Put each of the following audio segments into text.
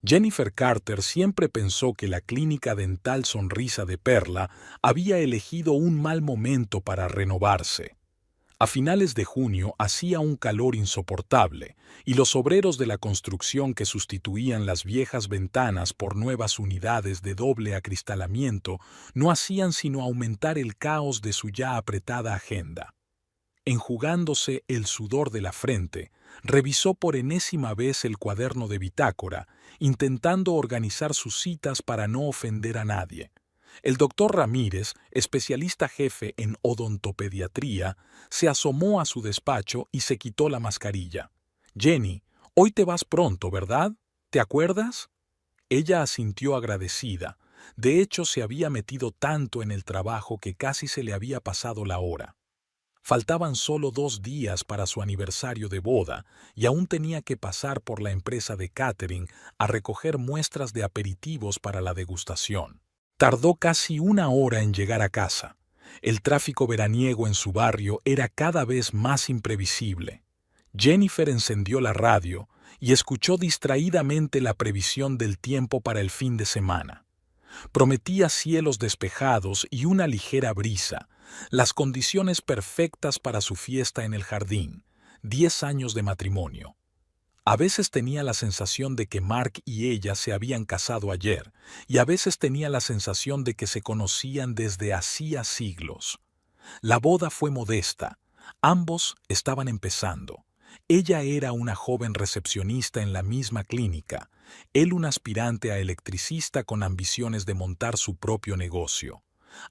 Jennifer Carter siempre pensó que la clínica dental Sonrisa de Perla había elegido un mal momento para renovarse. A finales de junio hacía un calor insoportable, y los obreros de la construcción que sustituían las viejas ventanas por nuevas unidades de doble acristalamiento no hacían sino aumentar el caos de su ya apretada agenda. Enjugándose el sudor de la frente, revisó por enésima vez el cuaderno de bitácora, intentando organizar sus citas para no ofender a nadie. El doctor Ramírez, especialista jefe en odontopediatría, se asomó a su despacho y se quitó la mascarilla. «Jenny, hoy te vas pronto, ¿verdad? ¿Te acuerdas?» Ella asintió agradecida. De hecho, se había metido tanto en el trabajo que casi se le había pasado la hora. Faltaban solo 2 días para su aniversario de boda y aún tenía que pasar por la empresa de catering a recoger muestras de aperitivos para la degustación. Tardó casi 1 hora en llegar a casa. El tráfico veraniego en su barrio era cada vez más imprevisible. Jennifer encendió la radio y escuchó distraídamente la previsión del tiempo para el fin de semana. Prometía cielos despejados y una ligera brisa, las condiciones perfectas para su fiesta en el jardín, 10 años de matrimonio. A veces tenía la sensación de que Mark y ella se habían casado ayer, y a veces tenía la sensación de que se conocían desde hacía siglos. La boda fue modesta, ambos estaban empezando. Ella era una joven recepcionista en la misma clínica, él un aspirante a electricista con ambiciones de montar su propio negocio.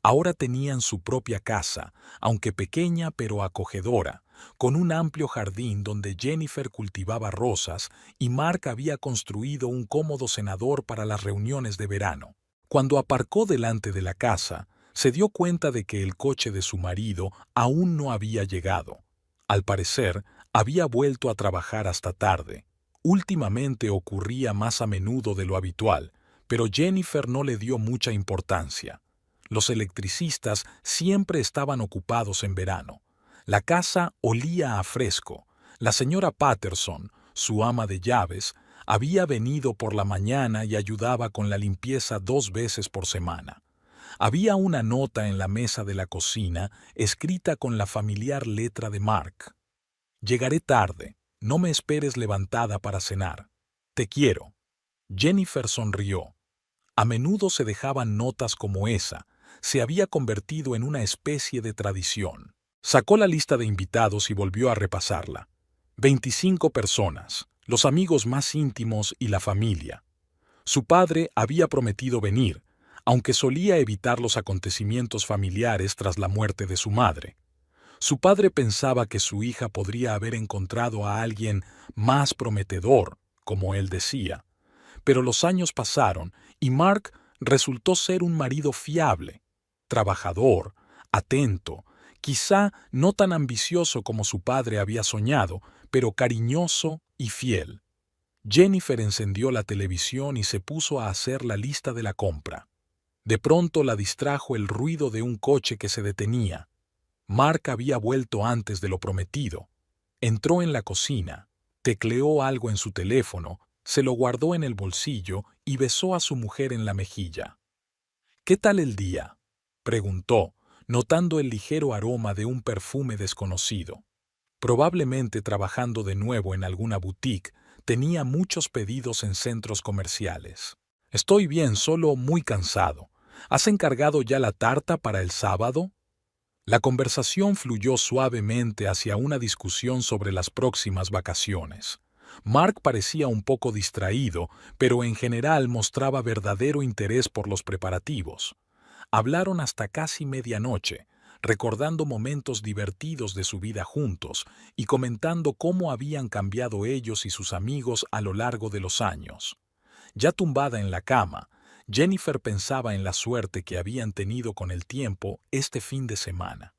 Ahora tenían su propia casa, aunque pequeña pero acogedora, con un amplio jardín donde Jennifer cultivaba rosas y Mark había construido un cómodo cenador para las reuniones de verano. Cuando aparcó delante de la casa, se dio cuenta de que el coche de su marido aún no había llegado. Al parecer, había vuelto a trabajar hasta tarde. Últimamente ocurría más a menudo de lo habitual, pero Jennifer no le dio mucha importancia. Los electricistas siempre estaban ocupados en verano. La casa olía a fresco. La señora Patterson, su ama de llaves, había venido por la mañana y ayudaba con la limpieza 2 veces por semana. Había una nota en la mesa de la cocina escrita con la familiar letra de Mark. «Llegaré tarde. No me esperes levantada para cenar. Te quiero». Jennifer sonrió. A menudo se dejaban notas como esa. Se había convertido en una especie de tradición. Sacó la lista de invitados y volvió a repasarla. 25 personas, los amigos más íntimos y la familia. Su padre había prometido venir, aunque solía evitar los acontecimientos familiares tras la muerte de su madre. Su padre pensaba que su hija podría haber encontrado a alguien más prometedor, como él decía. Pero los años pasaron y Mark resultó ser un marido fiable, trabajador, atento, quizá no tan ambicioso como su padre había soñado, pero cariñoso y fiel. Jennifer encendió la televisión y se puso a hacer la lista de la compra. De pronto la distrajo el ruido de un coche que se detenía. Mark había vuelto antes de lo prometido. Entró en la cocina, tecleó algo en su teléfono, se lo guardó en el bolsillo y besó a su mujer en la mejilla. «¿Qué tal el día?», preguntó, notando el ligero aroma de un perfume desconocido. Probablemente trabajando de nuevo en alguna boutique, tenía muchos pedidos en centros comerciales. «Estoy bien, solo muy cansado. ¿Has encargado ya la tarta para el sábado?». La conversación fluyó suavemente hacia una discusión sobre las próximas vacaciones. Mark parecía un poco distraído, pero en general mostraba verdadero interés por los preparativos. Hablaron hasta casi medianoche, recordando momentos divertidos de su vida juntos y comentando cómo habían cambiado ellos y sus amigos a lo largo de los años. Ya tumbada en la cama, Jennifer pensaba en la suerte que habían tenido con el tiempo este fin de semana.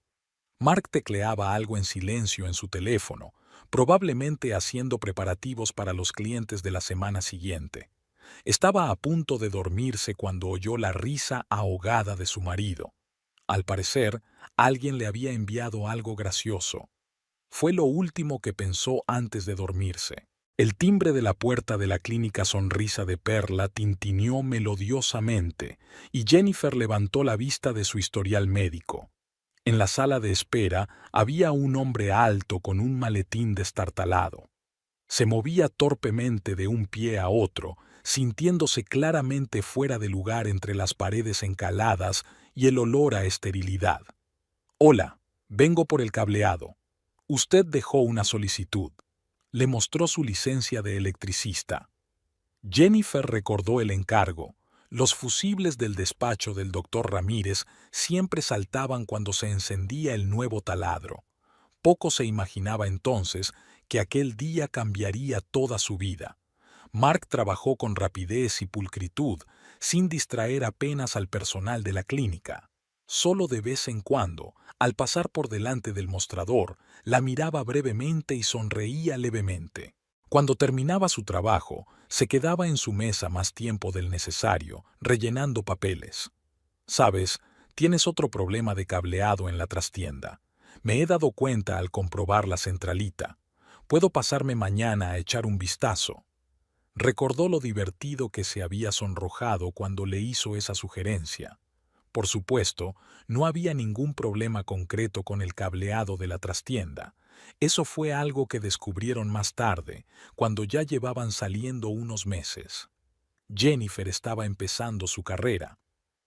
Mark tecleaba algo en silencio en su teléfono, probablemente haciendo preparativos para los clientes de la semana siguiente. Estaba a punto de dormirse cuando oyó la risa ahogada de su marido. Al parecer, alguien le había enviado algo gracioso. Fue lo último que pensó antes de dormirse. El timbre de la puerta de la clínica Sonrisa de Perla tintineó melodiosamente y Jennifer levantó la vista de su historial médico. En la sala de espera había un hombre alto con un maletín destartalado. Se movía torpemente de un pie a otro, sintiéndose claramente fuera de lugar entre las paredes encaladas y el olor a esterilidad. «Hola, vengo por el cableado. Usted dejó una solicitud». Le mostró su licencia de electricista. Jennifer recordó el encargo. Los fusibles del despacho del doctor Ramírez siempre saltaban cuando se encendía el nuevo taladro. Poco se imaginaba entonces que aquel día cambiaría toda su vida. Mark trabajó con rapidez y pulcritud, sin distraer apenas al personal de la clínica. Solo de vez en cuando, al pasar por delante del mostrador, la miraba brevemente y sonreía levemente. Cuando terminaba su trabajo, se quedaba en su mesa más tiempo del necesario, rellenando papeles. «Sabes, tienes otro problema de cableado en la trastienda. Me he dado cuenta al comprobar la centralita. Puedo pasarme mañana a echar un vistazo». Recordó lo divertido que se había sonrojado cuando le hizo esa sugerencia. Por supuesto, no había ningún problema concreto con el cableado de la trastienda. Eso fue algo que descubrieron más tarde, cuando ya llevaban saliendo unos meses. Jennifer estaba empezando su carrera.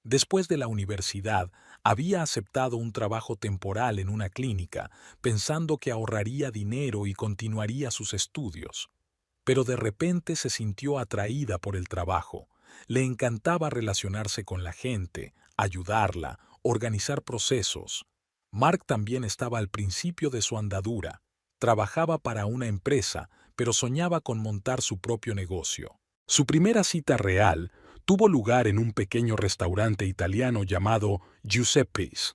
Después de la universidad, había aceptado un trabajo temporal en una clínica, pensando que ahorraría dinero y continuaría sus estudios. Pero de repente se sintió atraída por el trabajo. Le encantaba relacionarse con la gente, ayudarla, organizar procesos. Mark también estaba al principio de su andadura. Trabajaba para una empresa, pero soñaba con montar su propio negocio. Su primera cita real tuvo lugar en un pequeño restaurante italiano llamado Giuseppe's.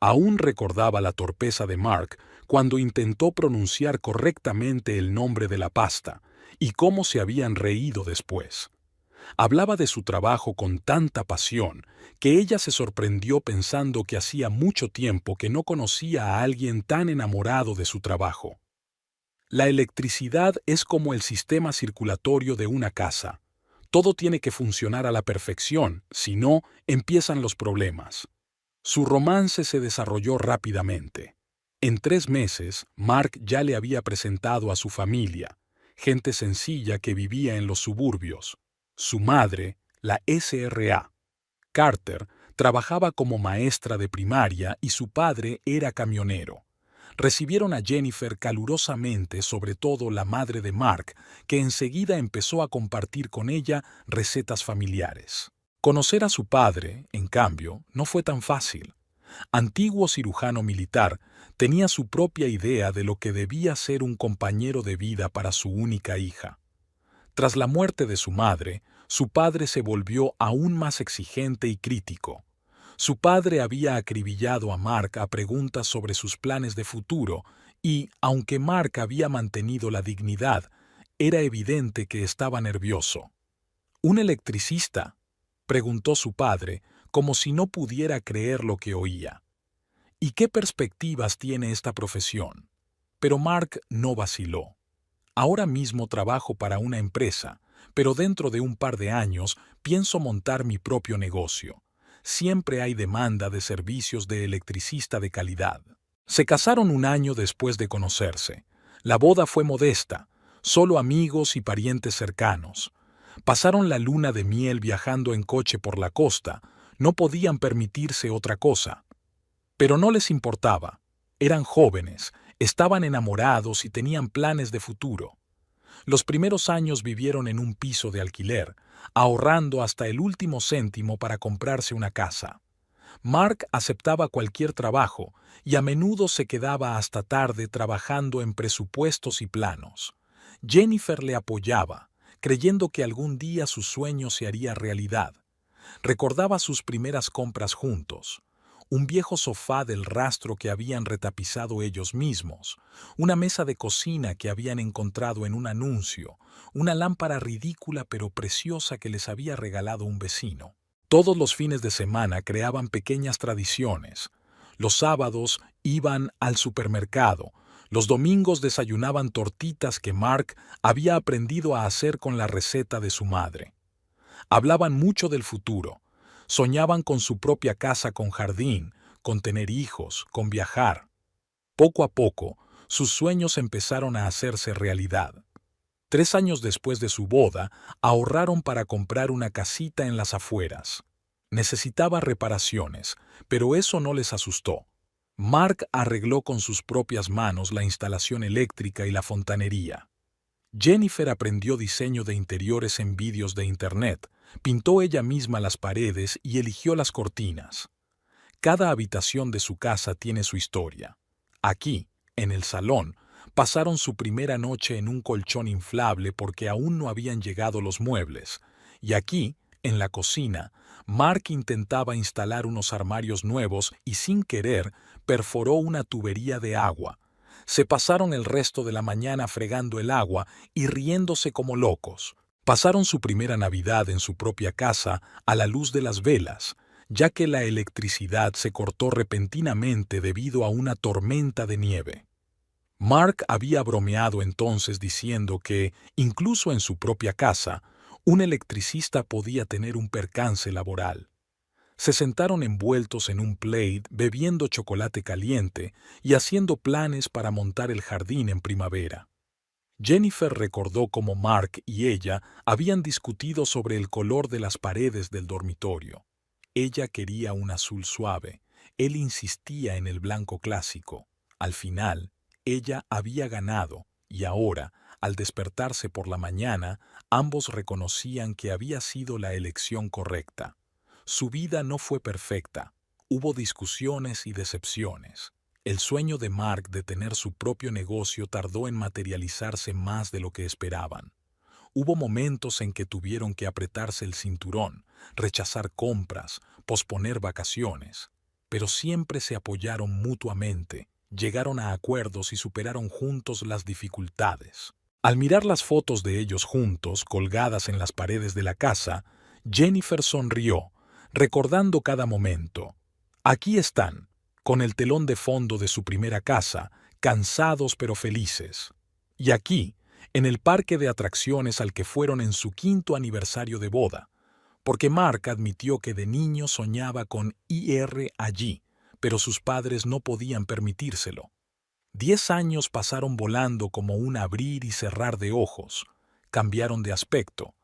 Aún recordaba la torpeza de Mark cuando intentó pronunciar correctamente el nombre de la pasta y cómo se habían reído después. Hablaba de su trabajo con tanta pasión que ella se sorprendió pensando que hacía mucho tiempo que no conocía a alguien tan enamorado de su trabajo. La electricidad es como el sistema circulatorio de una casa. Todo tiene que funcionar a la perfección, si no, empiezan los problemas. Su romance se desarrolló rápidamente. En 3 meses, Mark ya le había presentado a su familia, gente sencilla que vivía en los suburbios. Su madre, la SRA. Carter, trabajaba como maestra de primaria y su padre era camionero. Recibieron a Jennifer calurosamente, sobre todo la madre de Mark, que enseguida empezó a compartir con ella recetas familiares. Conocer a su padre, en cambio, no fue tan fácil. Antiguo cirujano militar, tenía su propia idea de lo que debía ser un compañero de vida para su única hija. Tras la muerte de su madre, su padre se volvió aún más exigente y crítico. Su padre había acribillado a Mark a preguntas sobre sus planes de futuro y, aunque Mark había mantenido la dignidad, era evidente que estaba nervioso. «¿Un electricista?», preguntó su padre, como si no pudiera creer lo que oía. «¿Y qué perspectivas tiene esta profesión?». Pero Mark no vaciló. «Ahora mismo trabajo para una empresa, pero dentro de un par de años pienso montar mi propio negocio. Siempre hay demanda de servicios de electricista de calidad». Se casaron un año después de conocerse. La boda fue modesta, solo amigos y parientes cercanos. Pasaron la luna de miel viajando en coche por la costa. No podían permitirse otra cosa. Pero no les importaba. Eran jóvenes, estaban enamorados y tenían planes de futuro. Los primeros años vivieron en un piso de alquiler, ahorrando hasta el último céntimo para comprarse una casa. Mark aceptaba cualquier trabajo y a menudo se quedaba hasta tarde trabajando en presupuestos y planos. Jennifer le apoyaba, creyendo que algún día su sueño se haría realidad. Recordaba sus primeras compras juntos. Un viejo sofá del rastro que habían retapizado ellos mismos, una mesa de cocina que habían encontrado en un anuncio, una lámpara ridícula pero preciosa que les había regalado un vecino. Todos los fines de semana creaban pequeñas tradiciones. Los sábados iban al supermercado, Los domingos desayunaban tortitas que Mark había aprendido a hacer con la receta de su madre. Hablaban mucho del futuro. Soñaban con su propia casa con jardín, con tener hijos, con viajar. Poco a poco, sus sueños empezaron a hacerse realidad. 3 años después de su boda, ahorraron para comprar una casita en las afueras. Necesitaba reparaciones, pero eso no les asustó. Mark arregló con sus propias manos la instalación eléctrica y la fontanería. Jennifer aprendió diseño de interiores en vídeos de internet, pintó ella misma las paredes y eligió las cortinas. Cada habitación de su casa tiene su historia. Aquí, en el salón, pasaron su primera noche en un colchón inflable porque aún no habían llegado los muebles. Y aquí, en la cocina, Mark intentaba instalar unos armarios nuevos y sin querer perforó una tubería de agua. Se pasaron el resto de la mañana fregando el agua y riéndose como locos. Pasaron su primera Navidad en su propia casa a la luz de las velas, ya que la electricidad se cortó repentinamente debido a una tormenta de nieve. Mark había bromeado entonces diciendo que, incluso en su propia casa, un electricista podía tener un percance laboral. Se sentaron envueltos en un plaid bebiendo chocolate caliente y haciendo planes para montar el jardín en primavera. Jennifer recordó cómo Mark y ella habían discutido sobre el color de las paredes del dormitorio. Ella quería un azul suave, él insistía en el blanco clásico. Al final, ella había ganado y ahora, al despertarse por la mañana, ambos reconocían que había sido la elección correcta. Su vida no fue perfecta. Hubo discusiones y decepciones. El sueño de Mark de tener su propio negocio tardó en materializarse más de lo que esperaban. Hubo momentos en que tuvieron que apretarse el cinturón, rechazar compras, posponer vacaciones, pero siempre se apoyaron mutuamente, llegaron a acuerdos y superaron juntos las dificultades. Al mirar las fotos de ellos juntos colgadas en las paredes de la casa, Jennifer sonrió, recordando cada momento. Aquí están, con el telón de fondo de su primera casa, cansados pero felices. Y aquí, en el parque de atracciones al que fueron en su 5º aniversario de boda, porque Mark admitió que de niño soñaba con ir allí, pero sus padres no podían permitírselo. 10 años pasaron volando como un abrir y cerrar de ojos. Cambiaron de aspecto.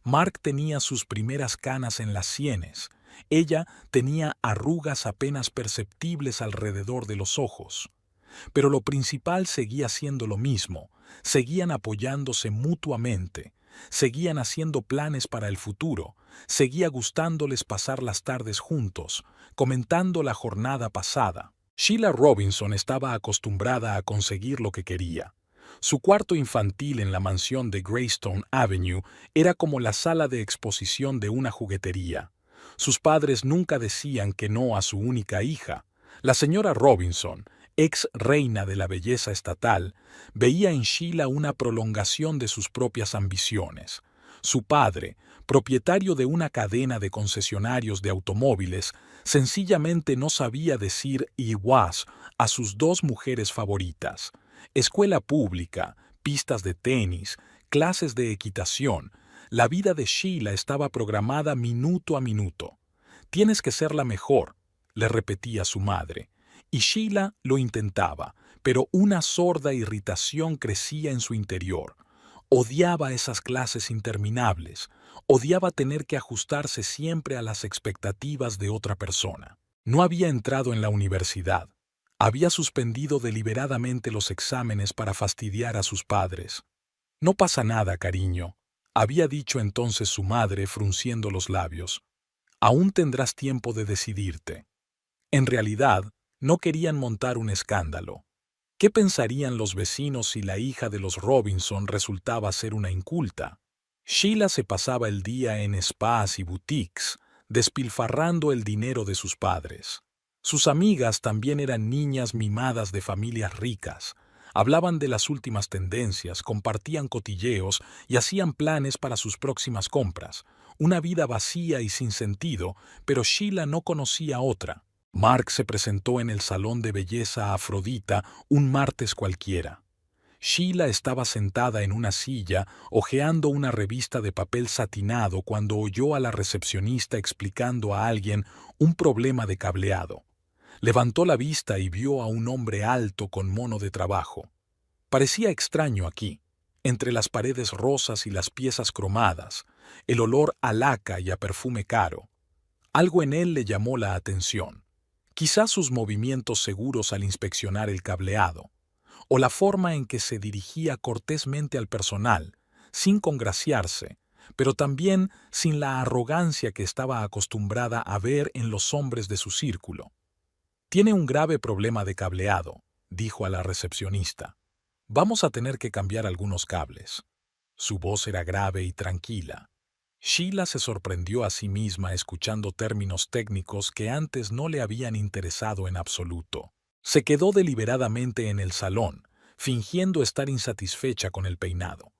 Mark tenía sus primeras canas en las sienes. Ella tenía arrugas apenas perceptibles alrededor de los ojos. Pero lo principal seguía siendo lo mismo. Seguían apoyándose mutuamente. Seguían haciendo planes para el futuro. Seguía gustándoles pasar las tardes juntos, comentando la jornada pasada. Sheila Robinson estaba acostumbrada a conseguir lo que quería. Su cuarto infantil en la mansión de Greystone Avenue era como la sala de exposición de una juguetería. Sus padres nunca decían que no a su única hija. La señora Robinson, ex reina de la belleza estatal, veía en Sheila una prolongación de sus propias ambiciones. Su padre, propietario de una cadena de concesionarios de automóviles, sencillamente no sabía decir "iwas" a sus 2 mujeres favoritas. Escuela pública, pistas de tenis, clases de equitación. La vida de Sheila estaba programada minuto a minuto. «Tienes que ser la mejor», le repetía su madre. Y Sheila lo intentaba, pero una sorda irritación crecía en su interior. Odiaba esas clases interminables, odiaba tener que ajustarse siempre a las expectativas de otra persona. No había entrado en la universidad. Había suspendido deliberadamente los exámenes para fastidiar a sus padres. «No pasa nada, cariño», había dicho entonces su madre frunciendo los labios. «Aún tendrás tiempo de decidirte». En realidad, no querían montar un escándalo. ¿Qué pensarían los vecinos si la hija de los Robinson resultaba ser una inculta? Sheila se pasaba el día en spas y boutiques, despilfarrando el dinero de sus padres. Sus amigas también eran niñas mimadas de familias ricas. Hablaban de las últimas tendencias, compartían cotilleos y hacían planes para sus próximas compras. Una vida vacía y sin sentido, pero Sheila no conocía otra. Mark se presentó en el salón de belleza Afrodita un martes cualquiera. Sheila estaba sentada en una silla, hojeando una revista de papel satinado cuando oyó a la recepcionista explicando a alguien un problema de cableado. Levantó la vista y vio a un hombre alto con mono de trabajo. Parecía extraño aquí, entre las paredes rosas y las piezas cromadas, el olor a laca y a perfume caro. Algo en él le llamó la atención. Quizás sus movimientos seguros al inspeccionar el cableado, o la forma en que se dirigía cortésmente al personal, sin congraciarse, pero también sin la arrogancia que estaba acostumbrada a ver en los hombres de su círculo. «Tiene un grave problema de cableado», dijo a la recepcionista. «Vamos a tener que cambiar algunos cables». Su voz era grave y tranquila. Sheila se sorprendió a sí misma escuchando términos técnicos que antes no le habían interesado en absoluto. Se quedó deliberadamente en el salón, fingiendo estar insatisfecha con el peinado.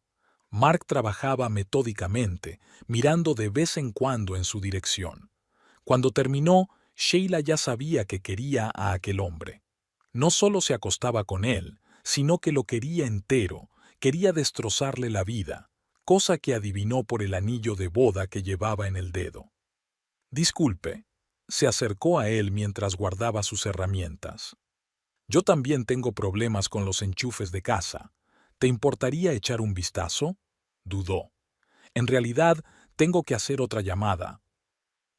Mark trabajaba metódicamente, mirando de vez en cuando en su dirección. Cuando terminó, Sheila ya sabía que quería a aquel hombre. No solo se acostaba con él, sino que lo quería entero, quería destrozarle la vida, cosa que adivinó por el anillo de boda que llevaba en el dedo. «Disculpe», se acercó a él mientras guardaba sus herramientas. «Yo también tengo problemas con los enchufes de casa. ¿Te importaría echar un vistazo?». Dudó. «En realidad, tengo que hacer otra llamada».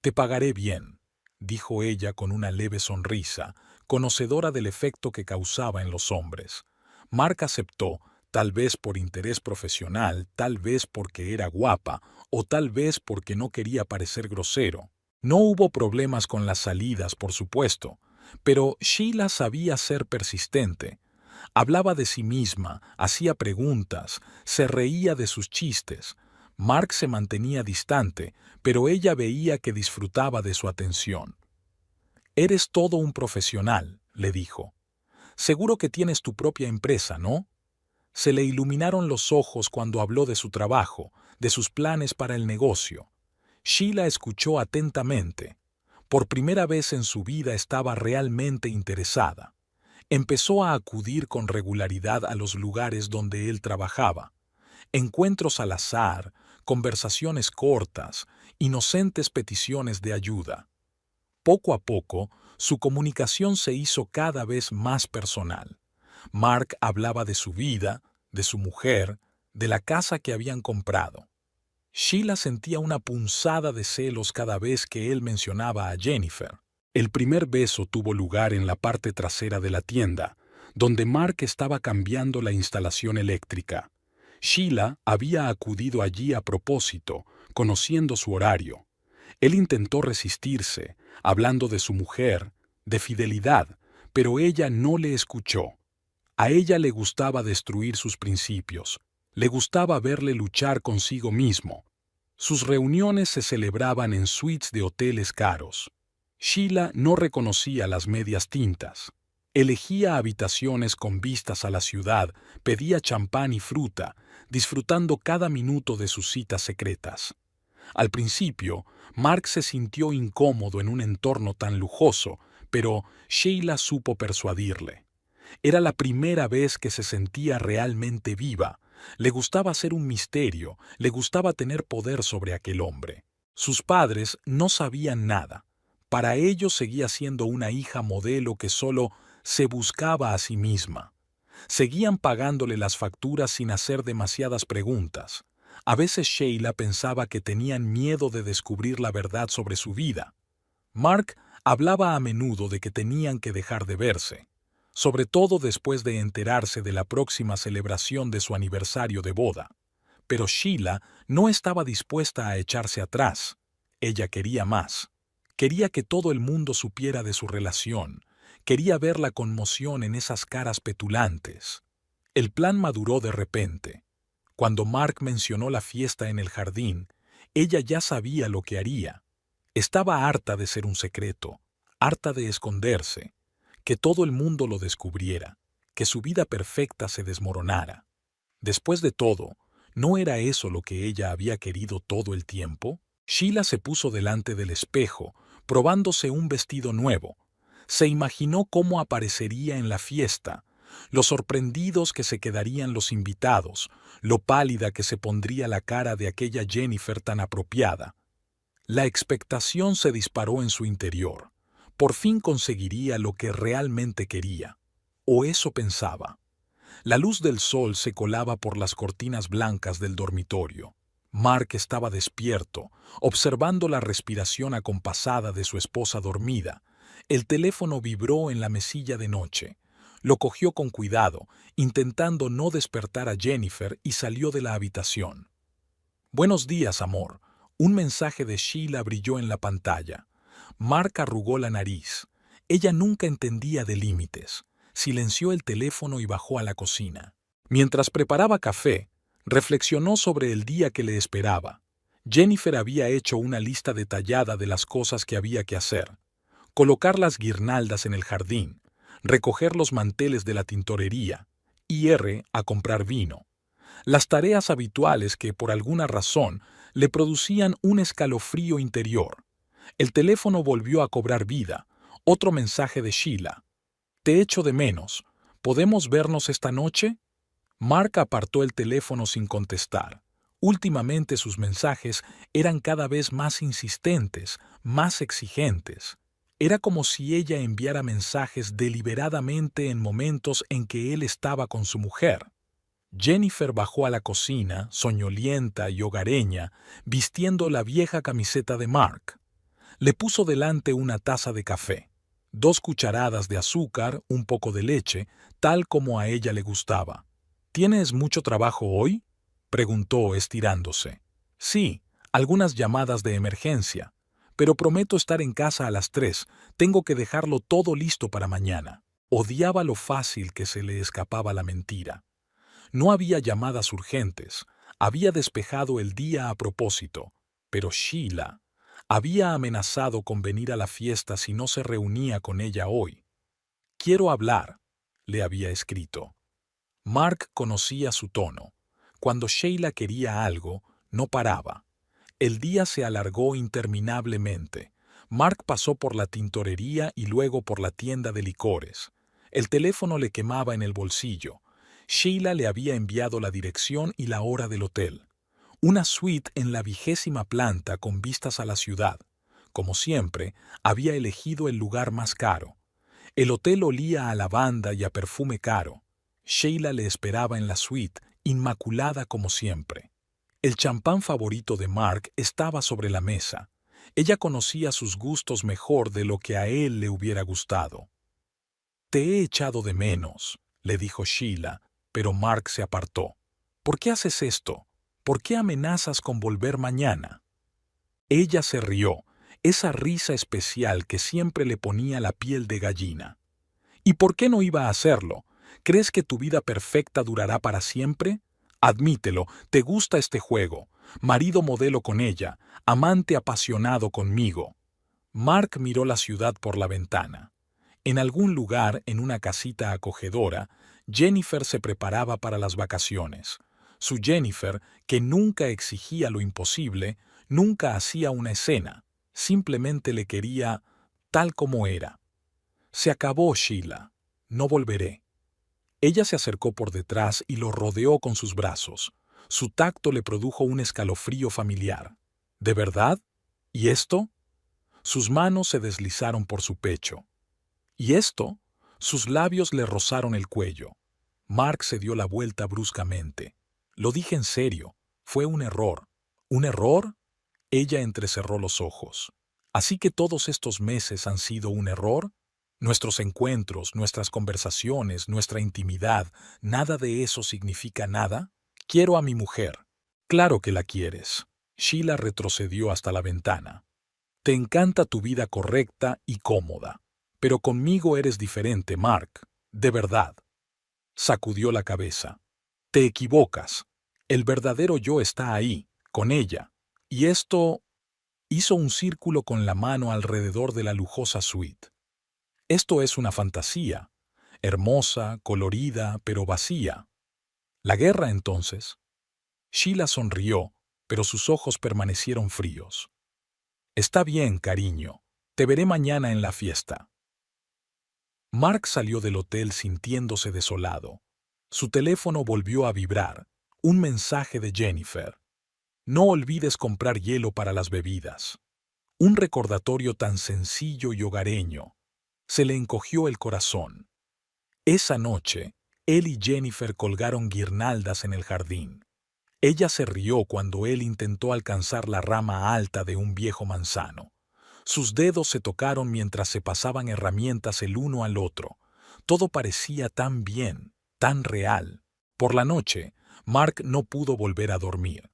«Te pagaré bien», dijo ella con una leve sonrisa, conocedora del efecto que causaba en los hombres. Mark aceptó, tal vez por interés profesional, tal vez porque era guapa, o tal vez porque no quería parecer grosero. No hubo problemas con las salidas, por supuesto, pero Sheila sabía ser persistente. Hablaba de sí misma, hacía preguntas, se reía de sus chistes. Mark se mantenía distante, pero ella veía que disfrutaba de su atención. «Eres todo un profesional», le dijo. «Seguro que tienes tu propia empresa, ¿no?». Se le iluminaron los ojos cuando habló de su trabajo, de sus planes para el negocio. Sheila escuchó atentamente. Por primera vez en su vida estaba realmente interesada. Empezó a acudir con regularidad a los lugares donde él trabajaba. Encuentros al azar, conversaciones cortas, inocentes peticiones de ayuda. Poco a poco, su comunicación se hizo cada vez más personal. Mark hablaba de su vida, de su mujer, de la casa que habían comprado. Sheila sentía una punzada de celos cada vez que él mencionaba a Jennifer. El primer beso tuvo lugar en la parte trasera de la tienda, donde Mark estaba cambiando la instalación eléctrica. Sheila había acudido allí a propósito, conociendo su horario. Él intentó resistirse, hablando de su mujer, de fidelidad, pero ella no le escuchó. A ella le gustaba destruir sus principios, le gustaba verle luchar consigo mismo. Sus reuniones se celebraban en suites de hoteles caros. Sheila no reconocía las medias tintas. Elegía habitaciones con vistas a la ciudad, pedía champán y fruta, disfrutando cada minuto de sus citas secretas. Al principio, Mark se sintió incómodo en un entorno tan lujoso, pero Sheila supo persuadirle. Era la primera vez que se sentía realmente viva. Le gustaba ser un misterio, le gustaba tener poder sobre aquel hombre. Sus padres no sabían nada. Para ellos seguía siendo una hija modelo que solo se buscaba a sí misma. Seguían pagándole las facturas sin hacer demasiadas preguntas. A veces Sheila pensaba que tenían miedo de descubrir la verdad sobre su vida. Mark hablaba a menudo de que tenían que dejar de verse, sobre todo después de enterarse de la próxima celebración de su aniversario de boda. Pero Sheila no estaba dispuesta a echarse atrás. Ella quería más. Quería que todo el mundo supiera de su relación. Quería ver la conmoción en esas caras petulantes. El plan maduró de repente. Cuando Mark mencionó la fiesta en el jardín, ella ya sabía lo que haría. Estaba harta de ser un secreto, harta de esconderse, que todo el mundo lo descubriera, que su vida perfecta se desmoronara. Después de todo, ¿no era eso lo que ella había querido todo el tiempo? Sheila se puso delante del espejo, probándose un vestido nuevo. Se imaginó cómo aparecería en la fiesta, lo sorprendidos que se quedarían los invitados, lo pálida que se pondría la cara de aquella Jennifer tan apropiada. La expectación se disparó en su interior. Por fin conseguiría lo que realmente quería. O eso pensaba. La luz del sol se colaba por las cortinas blancas del dormitorio. Mark estaba despierto, observando la respiración acompasada de su esposa dormida. El teléfono vibró en la mesilla de noche. Lo cogió con cuidado, intentando no despertar a Jennifer, y salió de la habitación. «Buenos días, amor». Un mensaje de Sheila brilló en la pantalla. Mark arrugó la nariz. Ella nunca entendía de límites. Silenció el teléfono y bajó a la cocina. Mientras preparaba café, reflexionó sobre el día que le esperaba. Jennifer había hecho una lista detallada de las cosas que había que hacer. Colocar las guirnaldas en el jardín, recoger los manteles de la tintorería, ir a comprar vino. Las tareas habituales que, por alguna razón, le producían un escalofrío interior. El teléfono volvió a cobrar vida. Otro mensaje de Sheila. «Te echo de menos. ¿Podemos vernos esta noche?» Mark apartó el teléfono sin contestar. Últimamente sus mensajes eran cada vez más insistentes, más exigentes. Era como si ella enviara mensajes deliberadamente en momentos en que él estaba con su mujer. Jennifer bajó a la cocina, soñolienta y hogareña, vistiendo la vieja camiseta de Mark. Le puso delante una taza de café, 2 cucharadas de azúcar, un poco de leche, tal como a ella le gustaba. «¿Tienes mucho trabajo hoy?», preguntó estirándose. «Sí, algunas llamadas de emergencia, pero prometo estar en casa a las 3. Tengo que dejarlo todo listo para mañana». Odiaba lo fácil que se le escapaba la mentira. No había llamadas urgentes, había despejado el día a propósito, pero Sheila había amenazado con venir a la fiesta si no se reunía con ella hoy. «Quiero hablar», le había escrito. Mark conocía su tono. Cuando Sheila quería algo, no paraba. El día se alargó interminablemente. Mark pasó por la tintorería y luego por la tienda de licores. El teléfono le quemaba en el bolsillo. Sheila le había enviado la dirección y la hora del hotel. Una suite en la 20ª planta con vistas a la ciudad. Como siempre, había elegido el lugar más caro. El hotel olía a lavanda y a perfume caro. Sheila le esperaba en la suite, inmaculada como siempre. El champán favorito de Mark estaba sobre la mesa. Ella conocía sus gustos mejor de lo que a él le hubiera gustado. «Te he echado de menos», le dijo Sheila, pero Mark se apartó. «¿Por qué haces esto? ¿Por qué amenazas con volver mañana?». Ella se rió, esa risa especial que siempre le ponía la piel de gallina. «¿Y por qué no iba a hacerlo? ¿Crees que tu vida perfecta durará para siempre? Admítelo, te gusta este juego. Marido modelo con ella, amante apasionado conmigo». Mark miró la ciudad por la ventana. En algún lugar, en una casita acogedora, Jennifer se preparaba para las vacaciones. Su Jennifer, que nunca exigía lo imposible, nunca hacía una escena, simplemente le quería tal como era. «Se acabó, Sheila. No volveré». Ella se acercó por detrás y lo rodeó con sus brazos. Su tacto le produjo un escalofrío familiar. «¿De verdad? ¿Y esto?». Sus manos se deslizaron por su pecho. «¿Y esto?». Sus labios le rozaron el cuello. Mark se dio la vuelta bruscamente. «Lo dije en serio. Fue un error». «¿Un error?». Ella entrecerró los ojos. «¿Así que todos estos meses han sido un error? Nuestros encuentros, nuestras conversaciones, nuestra intimidad, ¿nada de eso significa nada? Quiero a mi mujer». «Claro que la quieres». Sheila retrocedió hasta la ventana. «Te encanta tu vida correcta y cómoda. Pero conmigo eres diferente, Mark. De verdad». Sacudió la cabeza. «Te equivocas. El verdadero yo está ahí, con ella. Y esto...». Hizo un círculo con la mano alrededor de la lujosa suite. «Esto es una fantasía. Hermosa, colorida, pero vacía. ¿La guerra, entonces?». Sheila sonrió, pero sus ojos permanecieron fríos. «Está bien, cariño. Te veré mañana en la fiesta». Mark salió del hotel sintiéndose desolado. Su teléfono volvió a vibrar. Un mensaje de Jennifer. No olvides comprar hielo para las bebidas. Un recordatorio tan sencillo y hogareño. Se le encogió el corazón. Esa noche, él y Jennifer colgaron guirnaldas en el jardín. Ella se rió cuando él intentó alcanzar la rama alta de un viejo manzano. Sus dedos se tocaron mientras se pasaban herramientas el uno al otro. Todo parecía tan bien, tan real. Por la noche, Mark no pudo volver a dormir.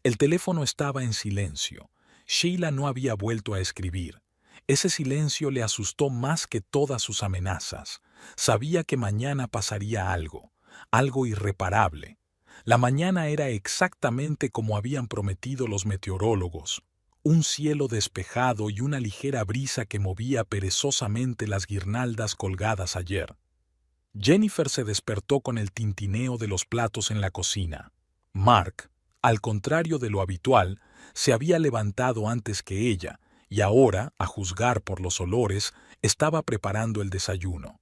El teléfono estaba en silencio. Sheila no había vuelto a escribir. Ese silencio le asustó más que todas sus amenazas. Sabía que mañana pasaría algo, algo irreparable. La mañana era exactamente como habían prometido los meteorólogos. Un cielo despejado y una ligera brisa que movía perezosamente las guirnaldas colgadas ayer. Jennifer se despertó con el tintineo de los platos en la cocina. Mark, al contrario de lo habitual, se había levantado antes que ella, y ahora, a juzgar por los olores, estaba preparando el desayuno.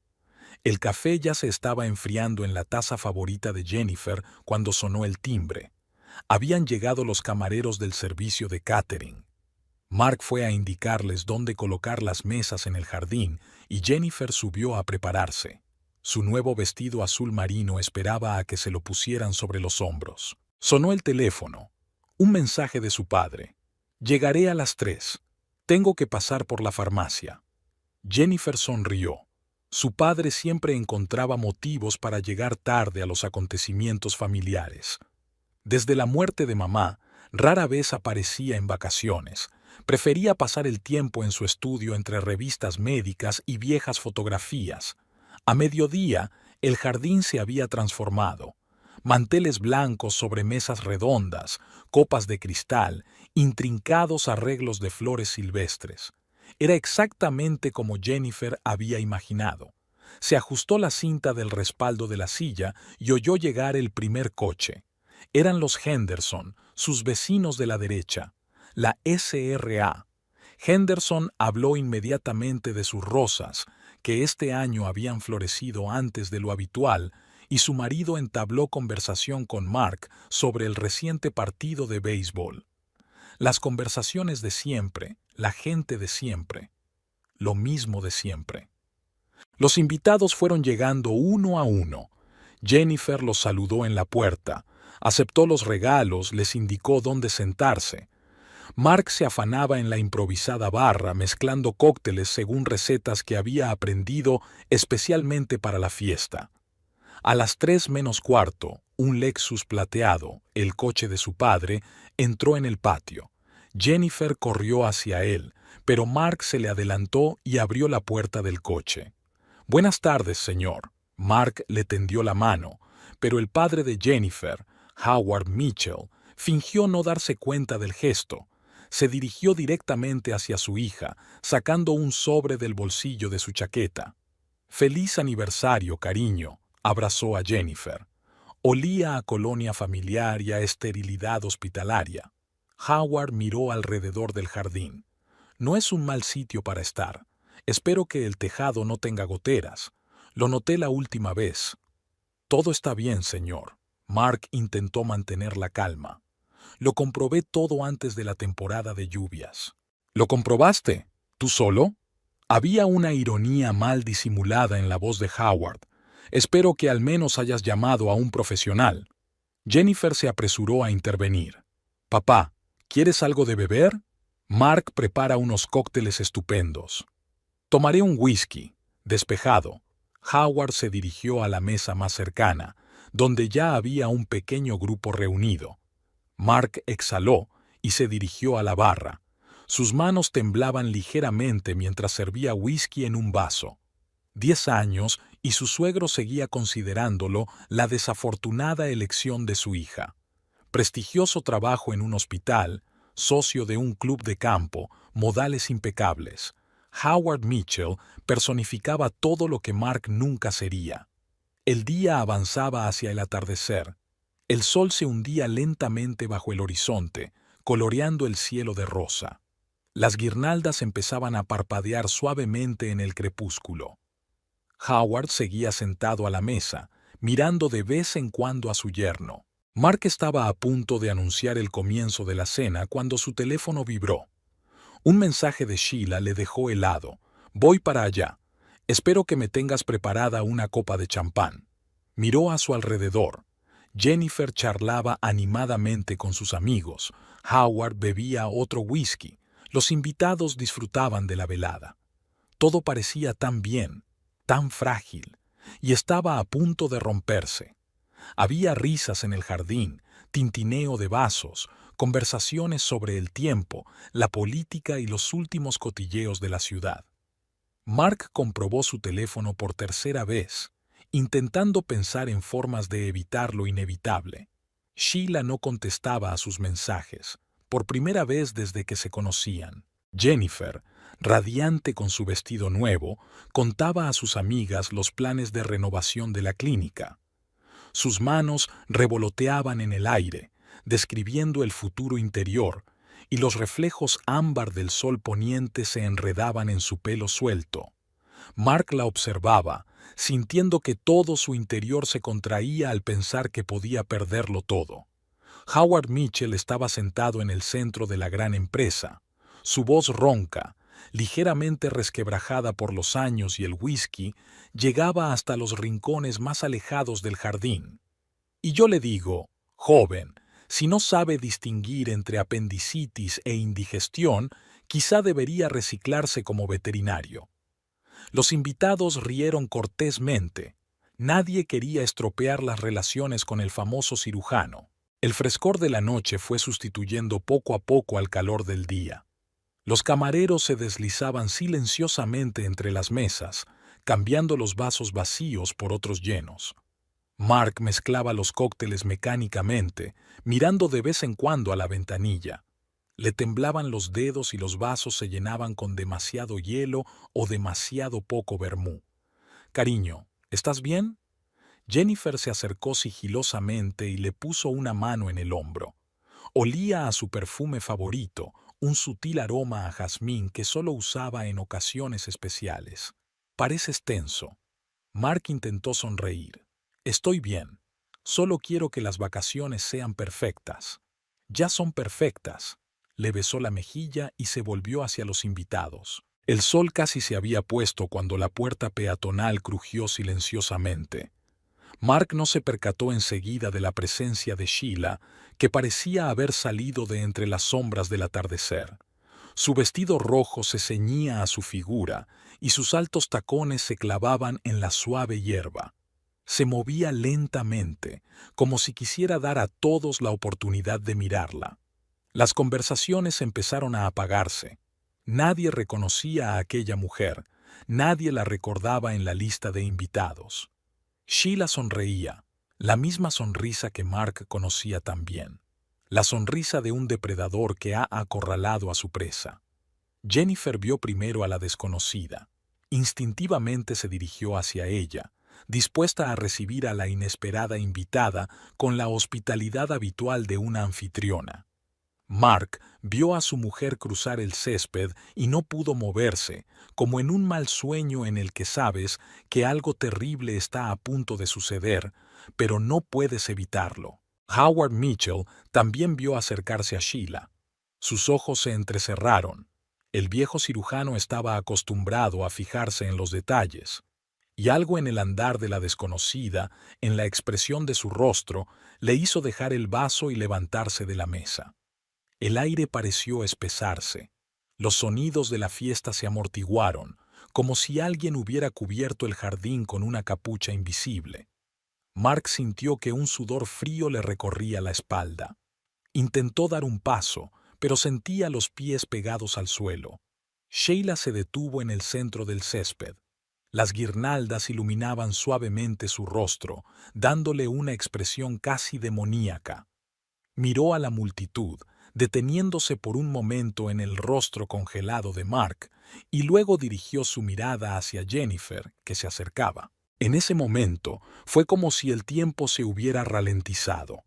El café ya se estaba enfriando en la taza favorita de Jennifer cuando sonó el timbre. Habían llegado los camareros del servicio de catering. Mark fue a indicarles dónde colocar las mesas en el jardín y Jennifer subió a prepararse. Su nuevo vestido azul marino esperaba a que se lo pusieran sobre los hombros. Sonó el teléfono. Un mensaje de su padre. Llegaré a las 3. Tengo que pasar por la farmacia. Jennifer sonrió. Su padre siempre encontraba motivos para llegar tarde a los acontecimientos familiares. Desde la muerte de mamá, rara vez aparecía en vacaciones. Prefería pasar el tiempo en su estudio entre revistas médicas y viejas fotografías. A mediodía, el jardín se había transformado. Manteles blancos sobre mesas redondas, copas de cristal, intrincados arreglos de flores silvestres. Era exactamente como Jennifer había imaginado. Se ajustó la cinta del respaldo de la silla y oyó llegar el primer coche. Eran los Henderson, sus vecinos de la derecha, la SRA. Henderson habló inmediatamente de sus rosas, que este año habían florecido antes de lo habitual, y su marido entabló conversación con Mark sobre el reciente partido de béisbol. Las conversaciones de siempre, la gente de siempre, lo mismo de siempre. Los invitados fueron llegando uno a uno. Jennifer los saludó en la puerta, aceptó los regalos, les indicó dónde sentarse. Mark se afanaba en la improvisada barra mezclando cócteles según recetas que había aprendido especialmente para la fiesta. A las 3 menos cuarto, un Lexus plateado, el coche de su padre, entró en el patio. Jennifer corrió hacia él, pero Mark se le adelantó y abrió la puerta del coche. «Buenas tardes, señor». Mark le tendió la mano, pero el padre de Jennifer, Howard Mitchell, fingió no darse cuenta del gesto. Se dirigió directamente hacia su hija, sacando un sobre del bolsillo de su chaqueta. «Feliz aniversario, cariño», abrazó a Jennifer. Olía a colonia familiar y a esterilidad hospitalaria. Howard miró alrededor del jardín. «No es un mal sitio para estar. Espero que el tejado no tenga goteras. Lo noté la última vez». «Todo está bien, señor». Mark intentó mantener la calma. «Lo comprobé todo antes de la temporada de lluvias». «¿Lo comprobaste? ¿Tú solo?» Había una ironía mal disimulada en la voz de Howard. «Espero que al menos hayas llamado a un profesional». Jennifer se apresuró a intervenir. «Papá, ¿quieres algo de beber?» Mark prepara unos cócteles estupendos. «Tomaré un whisky». Despejado, Howard se dirigió a la mesa más cercana, donde ya había un pequeño grupo reunido. Mark exhaló y se dirigió a la barra. Sus manos temblaban ligeramente mientras servía whisky en un vaso. 10 años y su suegro seguía considerándolo la desafortunada elección de su hija. Prestigioso trabajo en un hospital, socio de un club de campo, modales impecables. Howard Mitchell personificaba todo lo que Mark nunca sería. El día avanzaba hacia el atardecer. El sol se hundía lentamente bajo el horizonte, coloreando el cielo de rosa. Las guirnaldas empezaban a parpadear suavemente en el crepúsculo. Howard seguía sentado a la mesa, mirando de vez en cuando a su yerno. Mark estaba a punto de anunciar el comienzo de la cena cuando su teléfono vibró. Un mensaje de Sheila le dejó helado. «Voy para allá. Espero que me tengas preparada una copa de champán». Miró a su alrededor. Jennifer charlaba animadamente con sus amigos. Howard bebía otro whisky. Los invitados disfrutaban de la velada. Todo parecía tan bien, tan frágil, y estaba a punto de romperse. Había risas en el jardín, tintineo de vasos, conversaciones sobre el tiempo, la política y los últimos cotilleos de la ciudad. Mark comprobó su teléfono por tercera vez, intentando pensar en formas de evitar lo inevitable. Sheila no contestaba a sus mensajes, por primera vez desde que se conocían. Jennifer, radiante con su vestido nuevo, contaba a sus amigas los planes de renovación de la clínica. Sus manos revoloteaban en el aire, describiendo el futuro interior, y los reflejos ámbar del sol poniente se enredaban en su pelo suelto. Mark la observaba, sintiendo que todo su interior se contraía al pensar que podía perderlo todo. Howard Mitchell estaba sentado en el centro de la gran empresa. Su voz ronca, ligeramente resquebrajada por los años y el whisky, llegaba hasta los rincones más alejados del jardín. Y yo le digo, joven, si no sabe distinguir entre apendicitis e indigestión, quizá debería reciclarse como veterinario. Los invitados rieron cortésmente. Nadie quería estropear las relaciones con el famoso cirujano. El frescor de la noche fue sustituyendo poco a poco al calor del día. Los camareros se deslizaban silenciosamente entre las mesas, cambiando los vasos vacíos por otros llenos. Mark mezclaba los cócteles mecánicamente, mirando de vez en cuando a la ventanilla. Le temblaban los dedos y los vasos se llenaban con demasiado hielo o demasiado poco vermú. «Cariño, ¿estás bien?» Jennifer se acercó sigilosamente y le puso una mano en el hombro. Olía a su perfume favorito, un sutil aroma a jazmín que solo usaba en ocasiones especiales. «Pareces tenso». Mark intentó sonreír. «Estoy bien. Solo quiero que las vacaciones sean perfectas». «Ya son perfectas». Le besó la mejilla y se volvió hacia los invitados. El sol casi se había puesto cuando la puerta peatonal crujió silenciosamente. Mark no se percató enseguida de la presencia de Sheila, que parecía haber salido de entre las sombras del atardecer. Su vestido rojo se ceñía a su figura y sus altos tacones se clavaban en la suave hierba. Se movía lentamente, como si quisiera dar a todos la oportunidad de mirarla. Las conversaciones empezaron a apagarse. Nadie reconocía a aquella mujer, nadie la recordaba en la lista de invitados. Sheila sonreía, la misma sonrisa que Mark conocía tan bien, la sonrisa de un depredador que ha acorralado a su presa. Jennifer vio primero a la desconocida. Instintivamente se dirigió hacia ella, dispuesta a recibir a la inesperada invitada con la hospitalidad habitual de una anfitriona. Mark vio a su mujer cruzar el césped y no pudo moverse, como en un mal sueño en el que sabes que algo terrible está a punto de suceder, pero no puedes evitarlo. Howard Mitchell también vio acercarse a Sheila. Sus ojos se entrecerraron. El viejo cirujano estaba acostumbrado a fijarse en los detalles, y algo en el andar de la desconocida, en la expresión de su rostro, le hizo dejar el vaso y levantarse de la mesa. El aire pareció espesarse. Los sonidos de la fiesta se amortiguaron, como si alguien hubiera cubierto el jardín con una capucha invisible. Mark sintió que un sudor frío le recorría la espalda. Intentó dar un paso, pero sentía los pies pegados al suelo. Sheila se detuvo en el centro del césped. Las guirnaldas iluminaban suavemente su rostro, dándole una expresión casi demoníaca. Miró a la multitud, deteniéndose por un momento en el rostro congelado de Mark, y luego dirigió su mirada hacia Jennifer, que se acercaba. En ese momento fue como si el tiempo se hubiera ralentizado.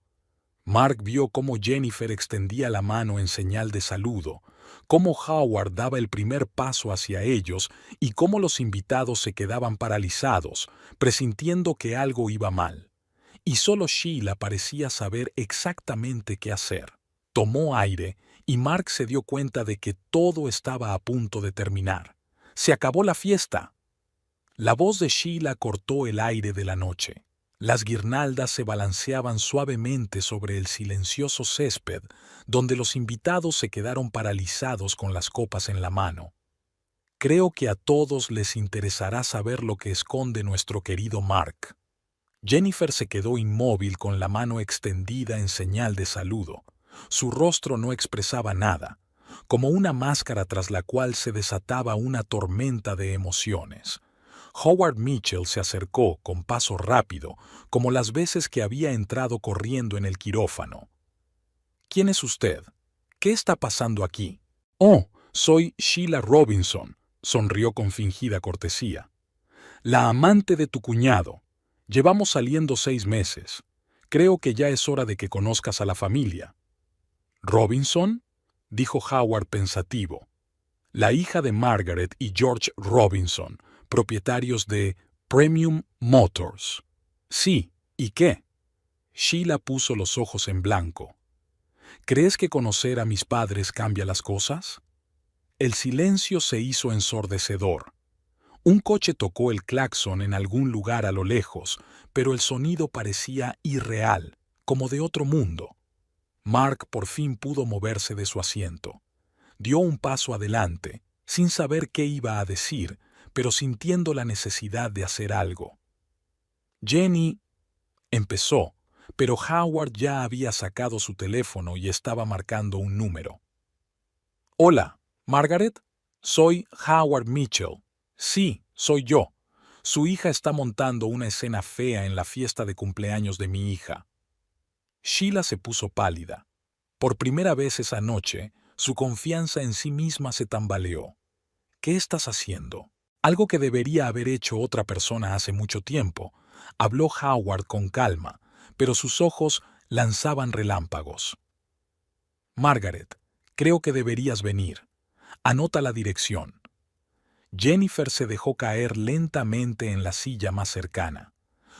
Mark vio cómo Jennifer extendía la mano en señal de saludo, cómo Howard daba el primer paso hacia ellos y cómo los invitados se quedaban paralizados, presintiendo que algo iba mal. Y solo Sheila parecía saber exactamente qué hacer. Tomó aire y Mark se dio cuenta de que todo estaba a punto de terminar. ¡Se acabó la fiesta! La voz de Sheila cortó el aire de la noche. Las guirnaldas se balanceaban suavemente sobre el silencioso césped, donde los invitados se quedaron paralizados con las copas en la mano. Creo que a todos les interesará saber lo que esconde nuestro querido Mark. Jennifer se quedó inmóvil con la mano extendida en señal de saludo. Su rostro no expresaba nada, como una máscara tras la cual se desataba una tormenta de emociones. Howard Mitchell se acercó con paso rápido, como las veces que había entrado corriendo en el quirófano. «¿Quién es usted? ¿Qué está pasando aquí?» «Oh, soy Sheila Robinson», sonrió con fingida cortesía. «La amante de tu cuñado. Llevamos saliendo 6 meses. Creo que ya es hora de que conozcas a la familia». «¿Robinson?», dijo Howard pensativo. «La hija de Margaret y George Robinson, propietarios de Premium Motors». «Sí, ¿y qué?». Sheila puso los ojos en blanco. «¿Crees que conocer a mis padres cambia las cosas?». El silencio se hizo ensordecedor. Un coche tocó el claxon en algún lugar a lo lejos, pero el sonido parecía irreal, como de otro mundo. Mark por fin pudo moverse de su asiento. Dio un paso adelante, sin saber qué iba a decir, pero sintiendo la necesidad de hacer algo. «Jenny», empezó, pero Howard ya había sacado su teléfono y estaba marcando un número. «Hola, Margaret, soy Howard Mitchell». «Sí, soy yo. Su hija está montando una escena fea en la fiesta de cumpleaños de mi hija». Sheila se puso pálida. Por primera vez esa noche, su confianza en sí misma se tambaleó. «¿Qué estás haciendo?». «Algo que debería haber hecho otra persona hace mucho tiempo», habló Howard con calma, pero sus ojos lanzaban relámpagos. «Margaret, creo que deberías venir. Anota la dirección». Jennifer se dejó caer lentamente en la silla más cercana.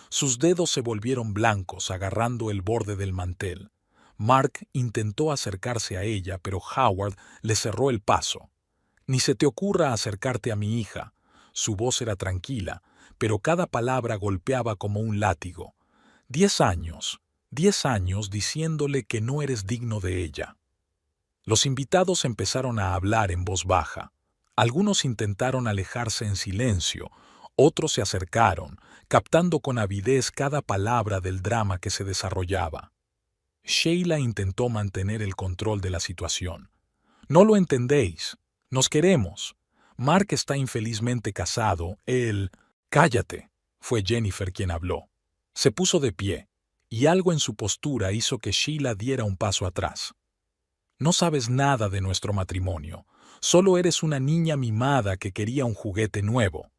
Sus dedos se volvieron blancos agarrando el borde del mantel. Mark intentó acercarse a ella, pero Howard le cerró el paso. «Ni se te ocurra acercarte a mi hija». Su voz era tranquila, pero cada palabra golpeaba como un látigo. 10 años, 10 años diciéndole que no eres digno de ella. Los invitados empezaron a hablar en voz baja. Algunos intentaron alejarse en silencio, otros se acercaron, captando con avidez cada palabra del drama que se desarrollaba. Sheila intentó mantener el control de la situación. «No lo entendéis. Nos queremos. Mark está infelizmente casado. Él...». «Cállate», fue Jennifer quien habló. Se puso de pie, y algo en su postura hizo que Sheila diera un paso atrás. «No sabes nada de nuestro matrimonio. Solo eres una niña mimada que quería un juguete nuevo».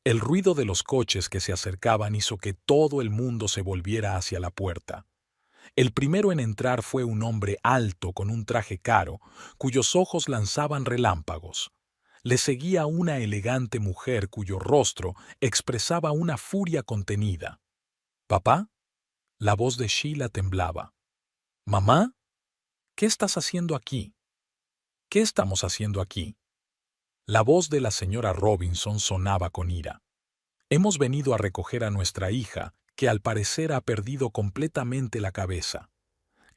El ruido de los coches que se acercaban hizo que todo el mundo se volviera hacia la puerta. El primero en entrar fue un hombre alto con un traje caro, cuyos ojos lanzaban relámpagos. Le seguía una elegante mujer cuyo rostro expresaba una furia contenida. «¿Papá?». La voz de Sheila temblaba. «¿Mamá? ¿Qué estás haciendo aquí?». «¿Qué estamos haciendo aquí?». La voz de la señora Robinson sonaba con ira. «Hemos venido a recoger a nuestra hija, que al parecer ha perdido completamente la cabeza».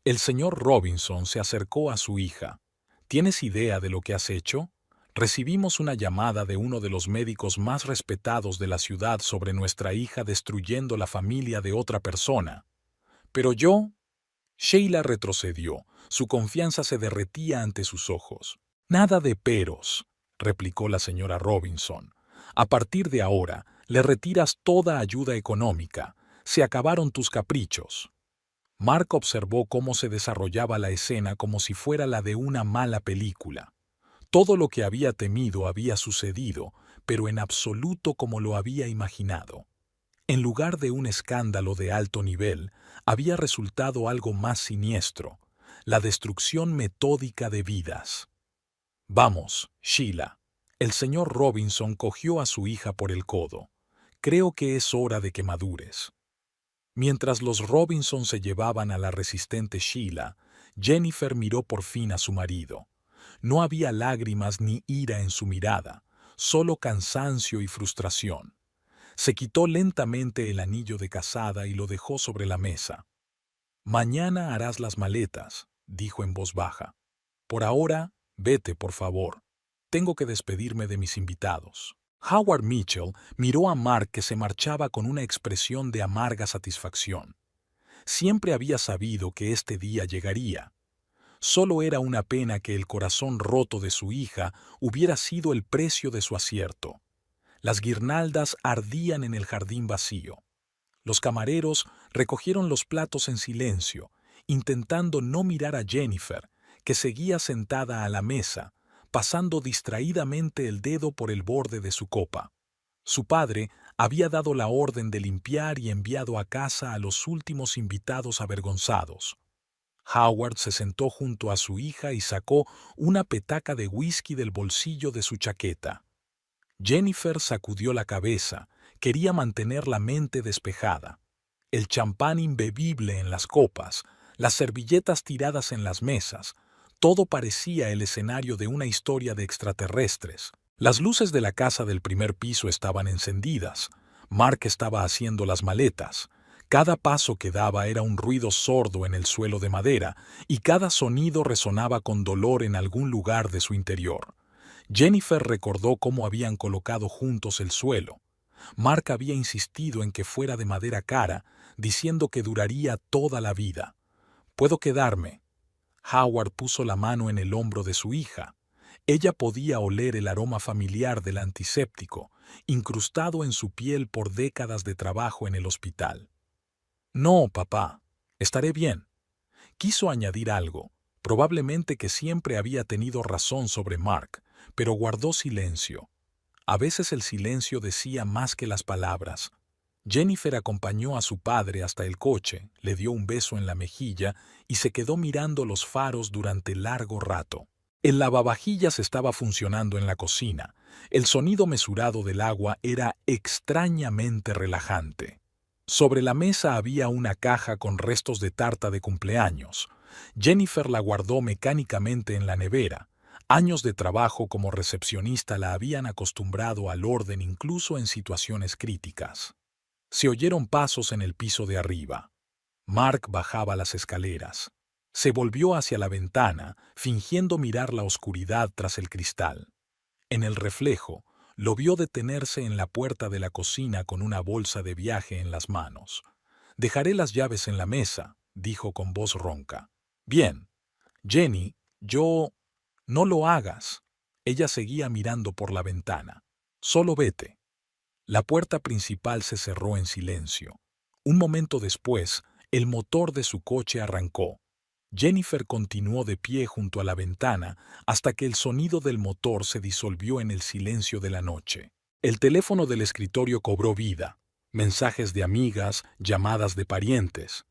El señor Robinson se acercó a su hija. «¿Tienes idea de lo que has hecho? Recibimos una llamada de uno de los médicos más respetados de la ciudad sobre nuestra hija destruyendo la familia de otra persona. Pero yo...». Sheila retrocedió. Su confianza se derretía ante sus ojos. «Nada de peros», replicó la señora Robinson. «A partir de ahora, le retiras toda ayuda económica. Se acabaron tus caprichos». Mark observó cómo se desarrollaba la escena como si fuera la de una mala película. Todo lo que había temido había sucedido, pero en absoluto como lo había imaginado. En lugar de un escándalo de alto nivel, había resultado algo más siniestro: la destrucción metódica de vidas. Vamos, Sheila. El señor Robinson cogió a su hija por el codo. Creo que es hora de que madures. Mientras los Robinson se llevaban a la resistente Sheila, Jennifer miró por fin a su marido. No había lágrimas ni ira en su mirada, solo cansancio y frustración. Se quitó lentamente el anillo de casada y lo dejó sobre la mesa. Mañana harás las maletas, dijo en voz baja. Por ahora, vete, por favor. Tengo que despedirme de mis invitados. Howard Mitchell miró a Mark, que se marchaba con una expresión de amarga satisfacción. Siempre había sabido que este día llegaría. Solo era una pena que el corazón roto de su hija hubiera sido el precio de su acierto. Las guirnaldas ardían en el jardín vacío. Los camareros recogieron los platos en silencio, intentando no mirar a Jennifer, que seguía sentada a la mesa, pasando distraídamente el dedo por el borde de su copa. Su padre había dado la orden de limpiar y enviado a casa a los últimos invitados avergonzados. Howard se sentó junto a su hija y sacó una petaca de whisky del bolsillo de su chaqueta. Jennifer sacudió la cabeza, quería mantener la mente despejada. El champán imbebible en las copas, las servilletas tiradas en las mesas, todo parecía el escenario de una historia de extraterrestres. Las luces de la casa del primer piso estaban encendidas. Mark estaba haciendo las maletas. Cada paso que daba era un ruido sordo en el suelo de madera, y cada sonido resonaba con dolor en algún lugar de su interior. Jennifer recordó cómo habían colocado juntos el suelo. Mark había insistido en que fuera de madera cara, diciendo que duraría toda la vida. «¿Puedo quedarme?» Howard puso la mano en el hombro de su hija. Ella podía oler el aroma familiar del antiséptico, incrustado en su piel por décadas de trabajo en el hospital. «No, papá, estaré bien». Quiso añadir algo, probablemente que siempre había tenido razón sobre Mark, pero guardó silencio. A veces el silencio decía más que las palabras. Jennifer acompañó a su padre hasta el coche, le dio un beso en la mejilla y se quedó mirando los faros durante largo rato. El lavavajillas estaba funcionando en la cocina. El sonido mesurado del agua era extrañamente relajante. Sobre la mesa había una caja con restos de tarta de cumpleaños. Jennifer la guardó mecánicamente en la nevera. Años de trabajo como recepcionista la habían acostumbrado al orden incluso en situaciones críticas. Se oyeron pasos en el piso de arriba. Mark bajaba las escaleras. Se volvió hacia la ventana, fingiendo mirar la oscuridad tras el cristal. En el reflejo, lo vio detenerse en la puerta de la cocina con una bolsa de viaje en las manos. «Dejaré las llaves en la mesa», dijo con voz ronca. «Bien. Jenny, yo...» «No lo hagas». Ella seguía mirando por la ventana. «Solo vete». La puerta principal se cerró en silencio. Un momento después, el motor de su coche arrancó. Jennifer continuó de pie junto a la ventana hasta que el sonido del motor se disolvió en el silencio de la noche. El teléfono del escritorio cobró vida. Mensajes de amigas, llamadas de parientes.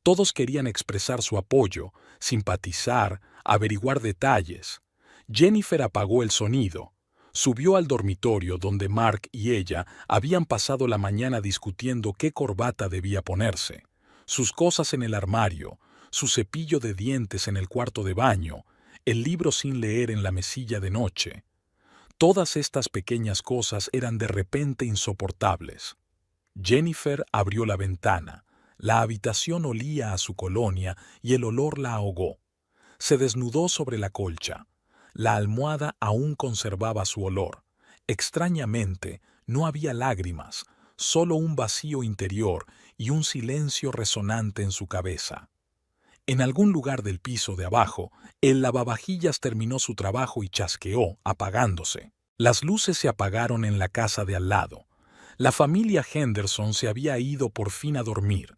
Todos querían expresar su apoyo, simpatizar, averiguar detalles. Jennifer apagó el sonido. Subió al dormitorio donde Mark y ella habían pasado la mañana discutiendo qué corbata debía ponerse. Sus cosas en el armario, su cepillo de dientes en el cuarto de baño, el libro sin leer en la mesilla de noche. Todas estas pequeñas cosas eran de repente insoportables. Jennifer abrió la ventana. La habitación olía a su colonia y el olor la ahogó. Se desnudó sobre la colcha. La almohada aún conservaba su olor. Extrañamente, no había lágrimas, solo un vacío interior y un silencio resonante en su cabeza. En algún lugar del piso de abajo, el lavavajillas terminó su trabajo y chasqueó, apagándose. Las luces se apagaron en la casa de al lado. La familia Henderson se había ido por fin a dormir.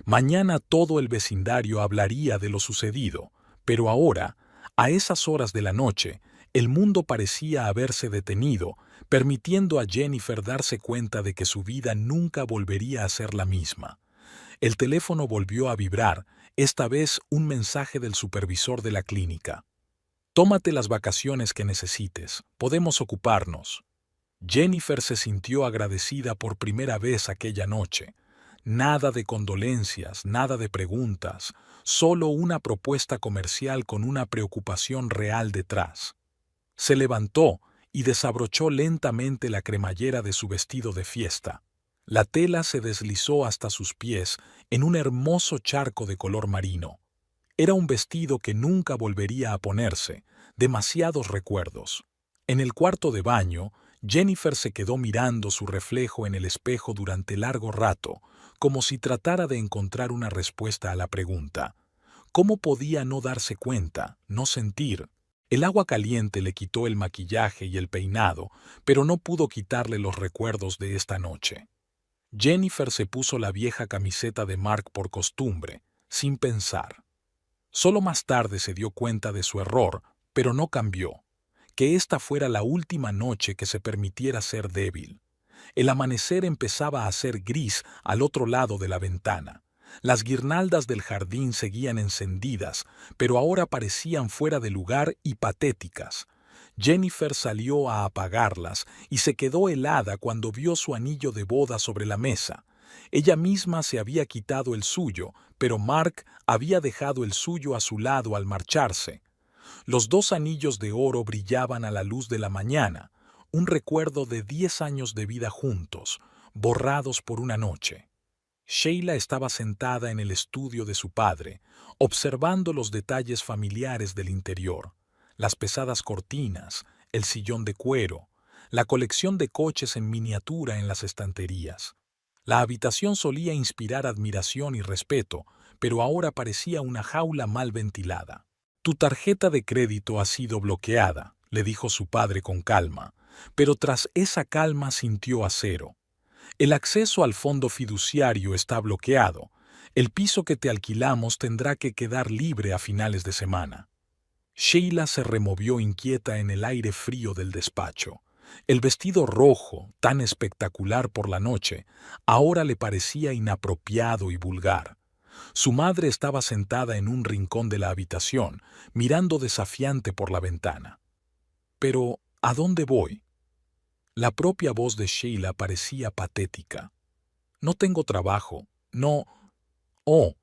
Mañana todo el vecindario hablaría de lo sucedido, pero ahora, a esas horas de la noche, el mundo parecía haberse detenido, permitiendo a Jennifer darse cuenta de que su vida nunca volvería a ser la misma. El teléfono volvió a vibrar, esta vez un mensaje del supervisor de la clínica. Tómate las vacaciones que necesites, podemos ocuparnos. Jennifer se sintió agradecida por primera vez aquella noche. Nada de condolencias, nada de preguntas, solo una propuesta comercial con una preocupación real detrás. Se levantó y desabrochó lentamente la cremallera de su vestido de fiesta. La tela se deslizó hasta sus pies en un hermoso charco de color marino. Era un vestido que nunca volvería a ponerse, demasiados recuerdos. En el cuarto de baño, Jennifer se quedó mirando su reflejo en el espejo durante largo rato, como si tratara de encontrar una respuesta a la pregunta. ¿Cómo podía no darse cuenta, no sentir? El agua caliente le quitó el maquillaje y el peinado, pero no pudo quitarle los recuerdos de esta noche. Jennifer se puso la vieja camiseta de Mark por costumbre, sin pensar. Solo más tarde se dio cuenta de su error, pero no cambió. Que esta fuera la última noche que se permitiera ser débil. El amanecer empezaba a ser gris al otro lado de la ventana. Las guirnaldas del jardín seguían encendidas, pero ahora parecían fuera de lugar y patéticas. Jennifer salió a apagarlas y se quedó helada cuando vio su anillo de boda sobre la mesa. Ella misma se había quitado el suyo, pero Mark había dejado el suyo a su lado al marcharse. Los dos anillos de oro brillaban a la luz de la mañana, un recuerdo de 10 años de vida juntos, borrados por una noche. Sheila estaba sentada en el estudio de su padre, observando los detalles familiares del interior, las pesadas cortinas, el sillón de cuero, la colección de coches en miniatura en las estanterías. La habitación solía inspirar admiración y respeto, pero ahora parecía una jaula mal ventilada. Tu tarjeta de crédito ha sido bloqueada, le dijo su padre con calma, pero tras esa calma sintió acero. El acceso al fondo fiduciario está bloqueado. El piso que te alquilamos tendrá que quedar libre a finales de semana. Sheila se removió inquieta en el aire frío del despacho. El vestido rojo, tan espectacular por la noche, ahora le parecía inapropiado y vulgar. Su madre estaba sentada en un rincón de la habitación, mirando desafiante por la ventana. Pero, ¿a dónde voy? La propia voz de Sheila parecía patética. No tengo trabajo, no... Oh,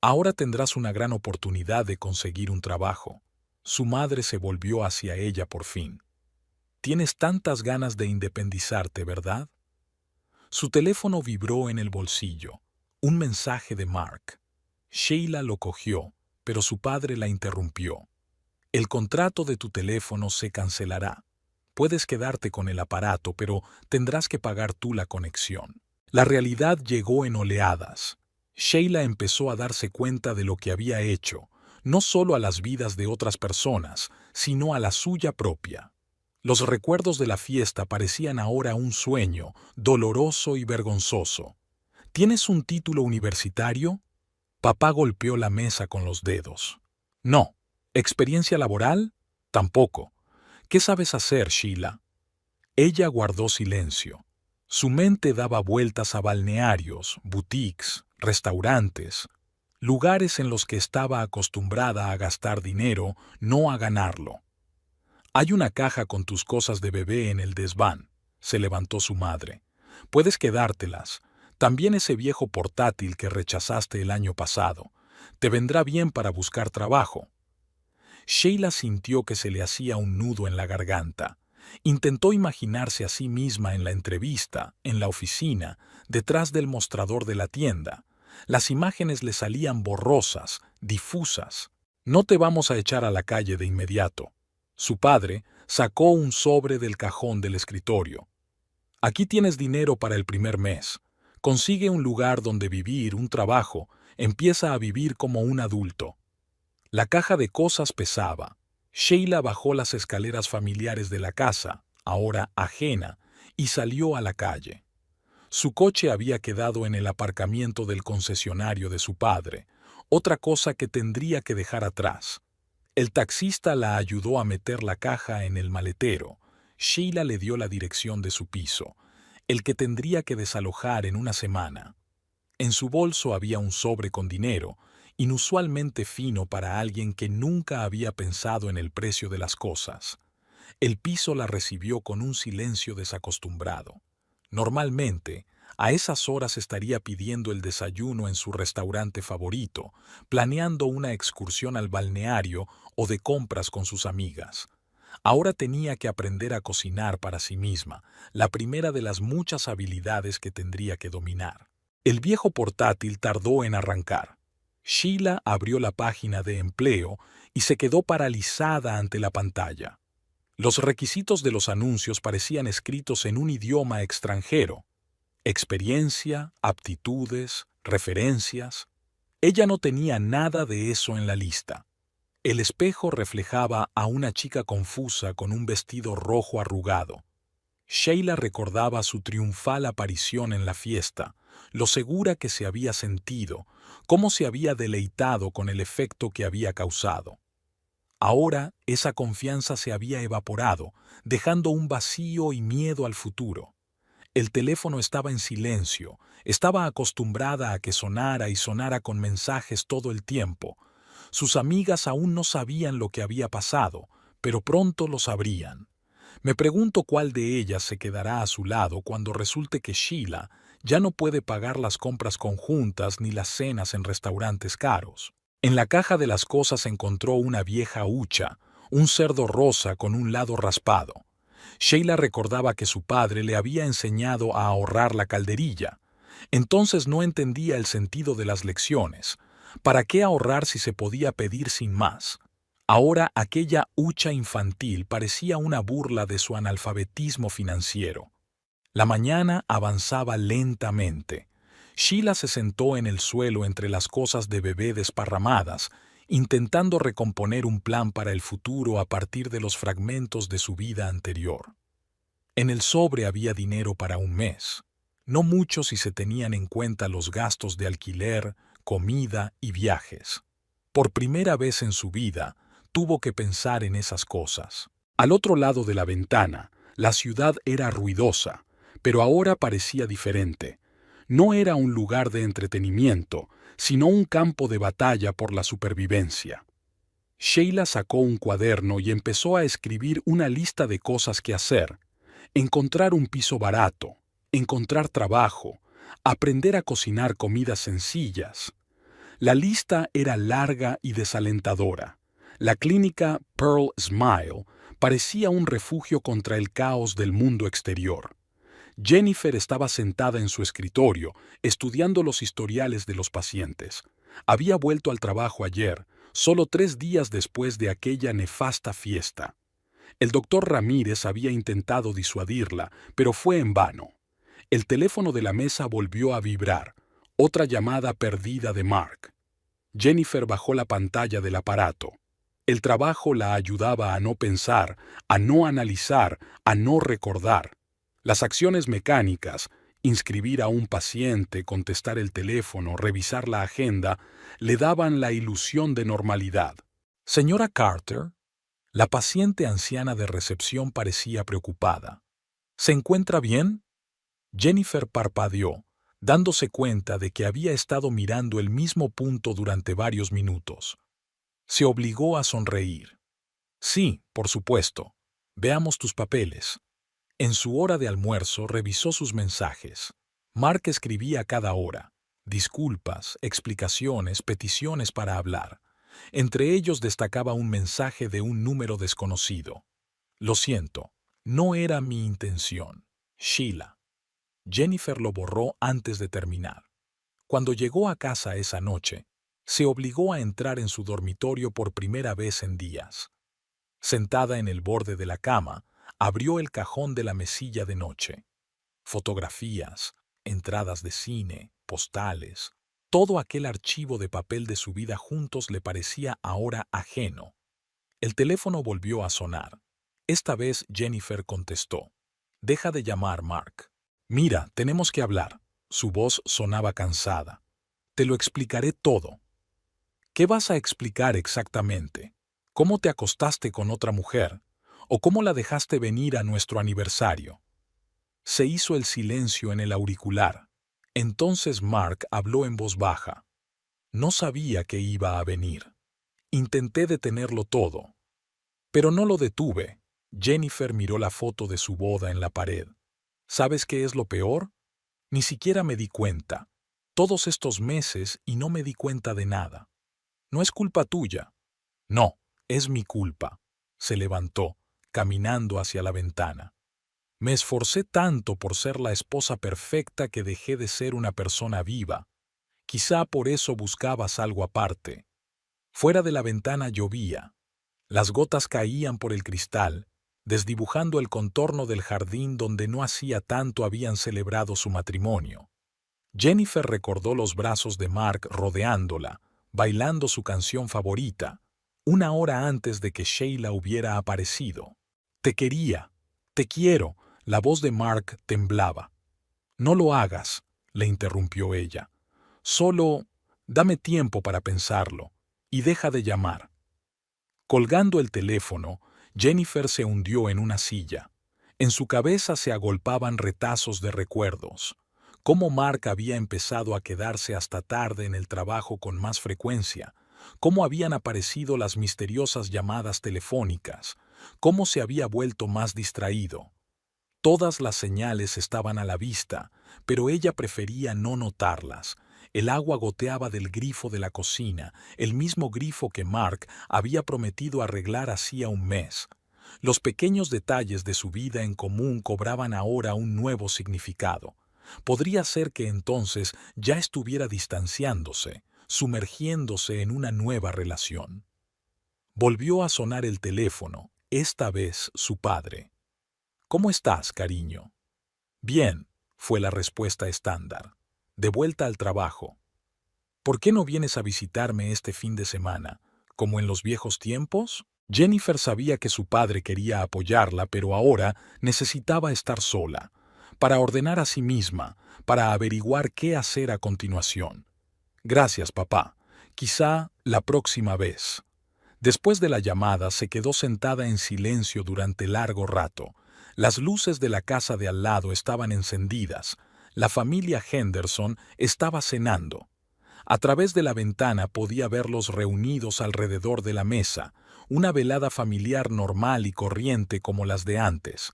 ahora tendrás una gran oportunidad de conseguir un trabajo. Su madre se volvió hacia ella por fin. Tienes tantas ganas de independizarte, ¿verdad? Su teléfono vibró en el bolsillo. Un mensaje de Mark. Sheila lo cogió, pero su padre la interrumpió. El contrato de tu teléfono se cancelará. Puedes quedarte con el aparato, pero tendrás que pagar tú la conexión. La realidad llegó en oleadas. Sheila empezó a darse cuenta de lo que había hecho, no solo a las vidas de otras personas, sino a la suya propia. Los recuerdos de la fiesta parecían ahora un sueño, doloroso y vergonzoso. ¿Tienes un título universitario? Papá golpeó la mesa con los dedos. No. ¿Experiencia laboral? Tampoco. ¿Qué sabes hacer, Sheila? Ella guardó silencio. Su mente daba vueltas a balnearios, boutiques, restaurantes, lugares en los que estaba acostumbrada a gastar dinero, no a ganarlo. Hay una caja con tus cosas de bebé en el desván, se levantó su madre. Puedes quedártelas. También ese viejo portátil que rechazaste el año pasado. Te vendrá bien para buscar trabajo. Sheila sintió que se le hacía un nudo en la garganta. Intentó imaginarse a sí misma en la entrevista, en la oficina, detrás del mostrador de la tienda. Las imágenes le salían borrosas, difusas. No te vamos a echar a la calle de inmediato. Su padre sacó un sobre del cajón del escritorio. Aquí tienes dinero para el primer mes. Consigue un lugar donde vivir, un trabajo. Empieza a vivir como un adulto. La caja de cosas pesaba. Sheila bajó las escaleras familiares de la casa, ahora ajena, y salió a la calle. Su coche había quedado en el aparcamiento del concesionario de su padre, otra cosa que tendría que dejar atrás. El taxista la ayudó a meter la caja en el maletero. Sheila le dio la dirección de su piso, el que tendría que desalojar en una semana. En su bolso había un sobre con dinero, inusualmente fino para alguien que nunca había pensado en el precio de las cosas. El piso la recibió con un silencio desacostumbrado. Normalmente, a esas horas estaría pidiendo el desayuno en su restaurante favorito, planeando una excursión al balneario o de compras con sus amigas. Ahora tenía que aprender a cocinar para sí misma, la primera de las muchas habilidades que tendría que dominar. El viejo portátil tardó en arrancar. Sheila abrió la página de empleo y se quedó paralizada ante la pantalla. Los requisitos de los anuncios parecían escritos en un idioma extranjero. Experiencia, aptitudes, referencias. Ella no tenía nada de eso en la lista. El espejo reflejaba a una chica confusa con un vestido rojo arrugado. Sheila recordaba su triunfal aparición en la fiesta, lo segura que se había sentido, cómo se había deleitado con el efecto que había causado. Ahora esa confianza se había evaporado, dejando un vacío y miedo al futuro. El teléfono estaba en silencio, estaba acostumbrada a que sonara y sonara con mensajes todo el tiempo. Sus amigas aún no sabían lo que había pasado, pero pronto lo sabrían. Me pregunto cuál de ellas se quedará a su lado cuando resulte que Sheila ya no puede pagar las compras conjuntas ni las cenas en restaurantes caros. En la caja de las cosas encontró una vieja hucha, un cerdo rosa con un lado raspado. Sheila recordaba que su padre le había enseñado a ahorrar la calderilla. Entonces no entendía el sentido de las lecciones. ¿Para qué ahorrar si se podía pedir sin más? Ahora aquella hucha infantil parecía una burla de su analfabetismo financiero. La mañana avanzaba lentamente. Sheila se sentó en el suelo entre las cosas de bebé desparramadas, intentando recomponer un plan para el futuro a partir de los fragmentos de su vida anterior. En el sobre había dinero para un mes, no mucho si se tenían en cuenta los gastos de alquiler, comida y viajes. Por primera vez en su vida, tuvo que pensar en esas cosas. Al otro lado de la ventana, la ciudad era ruidosa, pero ahora parecía diferente. No era un lugar de entretenimiento, sino un campo de batalla por la supervivencia. Sheila sacó un cuaderno y empezó a escribir una lista de cosas que hacer. Encontrar un piso barato, encontrar trabajo, aprender a cocinar comidas sencillas. La lista era larga y desalentadora. La clínica Pearl Smile parecía un refugio contra el caos del mundo exterior. Jennifer estaba sentada en su escritorio, estudiando los historiales de los pacientes. Había vuelto al trabajo ayer, solo 3 días después de aquella nefasta fiesta. El doctor Ramírez había intentado disuadirla, pero fue en vano. El teléfono de la mesa volvió a vibrar, otra llamada perdida de Mark. Jennifer bajó la pantalla del aparato. El trabajo la ayudaba a no pensar, a no analizar, a no recordar. Las acciones mecánicas, inscribir a un paciente, contestar el teléfono, revisar la agenda, le daban la ilusión de normalidad. Señora Carter, la paciente anciana de recepción parecía preocupada. ¿Se encuentra bien? Jennifer parpadeó, dándose cuenta de que había estado mirando el mismo punto durante varios minutos. Se obligó a sonreír. Sí, por supuesto. Veamos tus papeles. En su hora de almuerzo revisó sus mensajes. Mark escribía cada hora. Disculpas, explicaciones, peticiones para hablar. Entre ellos destacaba un mensaje de un número desconocido. Lo siento, no era mi intención. Sheila. Jennifer lo borró antes de terminar. Cuando llegó a casa esa noche, se obligó a entrar en su dormitorio por primera vez en días. Sentada en el borde de la cama, abrió el cajón de la mesilla de noche. Fotografías, entradas de cine, postales, todo aquel archivo de papel de su vida juntos le parecía ahora ajeno. El teléfono volvió a sonar. Esta vez Jennifer contestó. «Deja de llamar, Mark. Mira, tenemos que hablar». Su voz sonaba cansada. «Te lo explicaré todo». «¿Qué vas a explicar exactamente? ¿Cómo te acostaste con otra mujer? ¿O cómo la dejaste venir a nuestro aniversario?» Se hizo el silencio en el auricular. Entonces Mark habló en voz baja. No sabía que iba a venir. Intenté detenerlo todo, pero no lo detuve. Jennifer miró la foto de su boda en la pared. ¿Sabes qué es lo peor? Ni siquiera me di cuenta. Todos estos meses y no me di cuenta de nada. No es culpa tuya. No, es mi culpa. Se levantó, caminando hacia la ventana. Me esforcé tanto por ser la esposa perfecta que dejé de ser una persona viva. Quizá por eso buscabas algo aparte. Fuera de la ventana llovía. Las gotas caían por el cristal, desdibujando el contorno del jardín donde no hacía tanto habían celebrado su matrimonio. Jennifer recordó los brazos de Mark rodeándola, bailando su canción favorita, una hora antes de que Sheila hubiera aparecido. Te quería, te quiero. La voz de Mark temblaba. No lo hagas, le interrumpió ella. Solo dame tiempo para pensarlo y deja de llamar. Colgando el teléfono, Jennifer se hundió en una silla. En su cabeza se agolpaban retazos de recuerdos. Cómo Mark había empezado a quedarse hasta tarde en el trabajo con más frecuencia, cómo habían aparecido las misteriosas llamadas telefónicas, cómo se había vuelto más distraído. Todas las señales estaban a la vista, pero ella prefería no notarlas. El agua goteaba del grifo de la cocina, el mismo grifo que Mark había prometido arreglar hacía un mes. Los pequeños detalles de su vida en común cobraban ahora un nuevo significado. Podría ser que entonces ya estuviera distanciándose, sumergiéndose en una nueva relación. Volvió a sonar el teléfono, esta vez su padre. ¿Cómo estás, cariño? Bien, fue la respuesta estándar. De vuelta al trabajo. ¿Por qué no vienes a visitarme este fin de semana, como en los viejos tiempos? Jennifer sabía que su padre quería apoyarla, pero ahora necesitaba estar sola, para ordenar a sí misma, para averiguar qué hacer a continuación. Gracias, papá. Quizá la próxima vez. Después de la llamada se quedó sentada en silencio durante largo rato. Las luces de la casa de al lado estaban encendidas. La familia Henderson estaba cenando. A través de la ventana podía verlos reunidos alrededor de la mesa, una velada familiar normal y corriente como las de antes.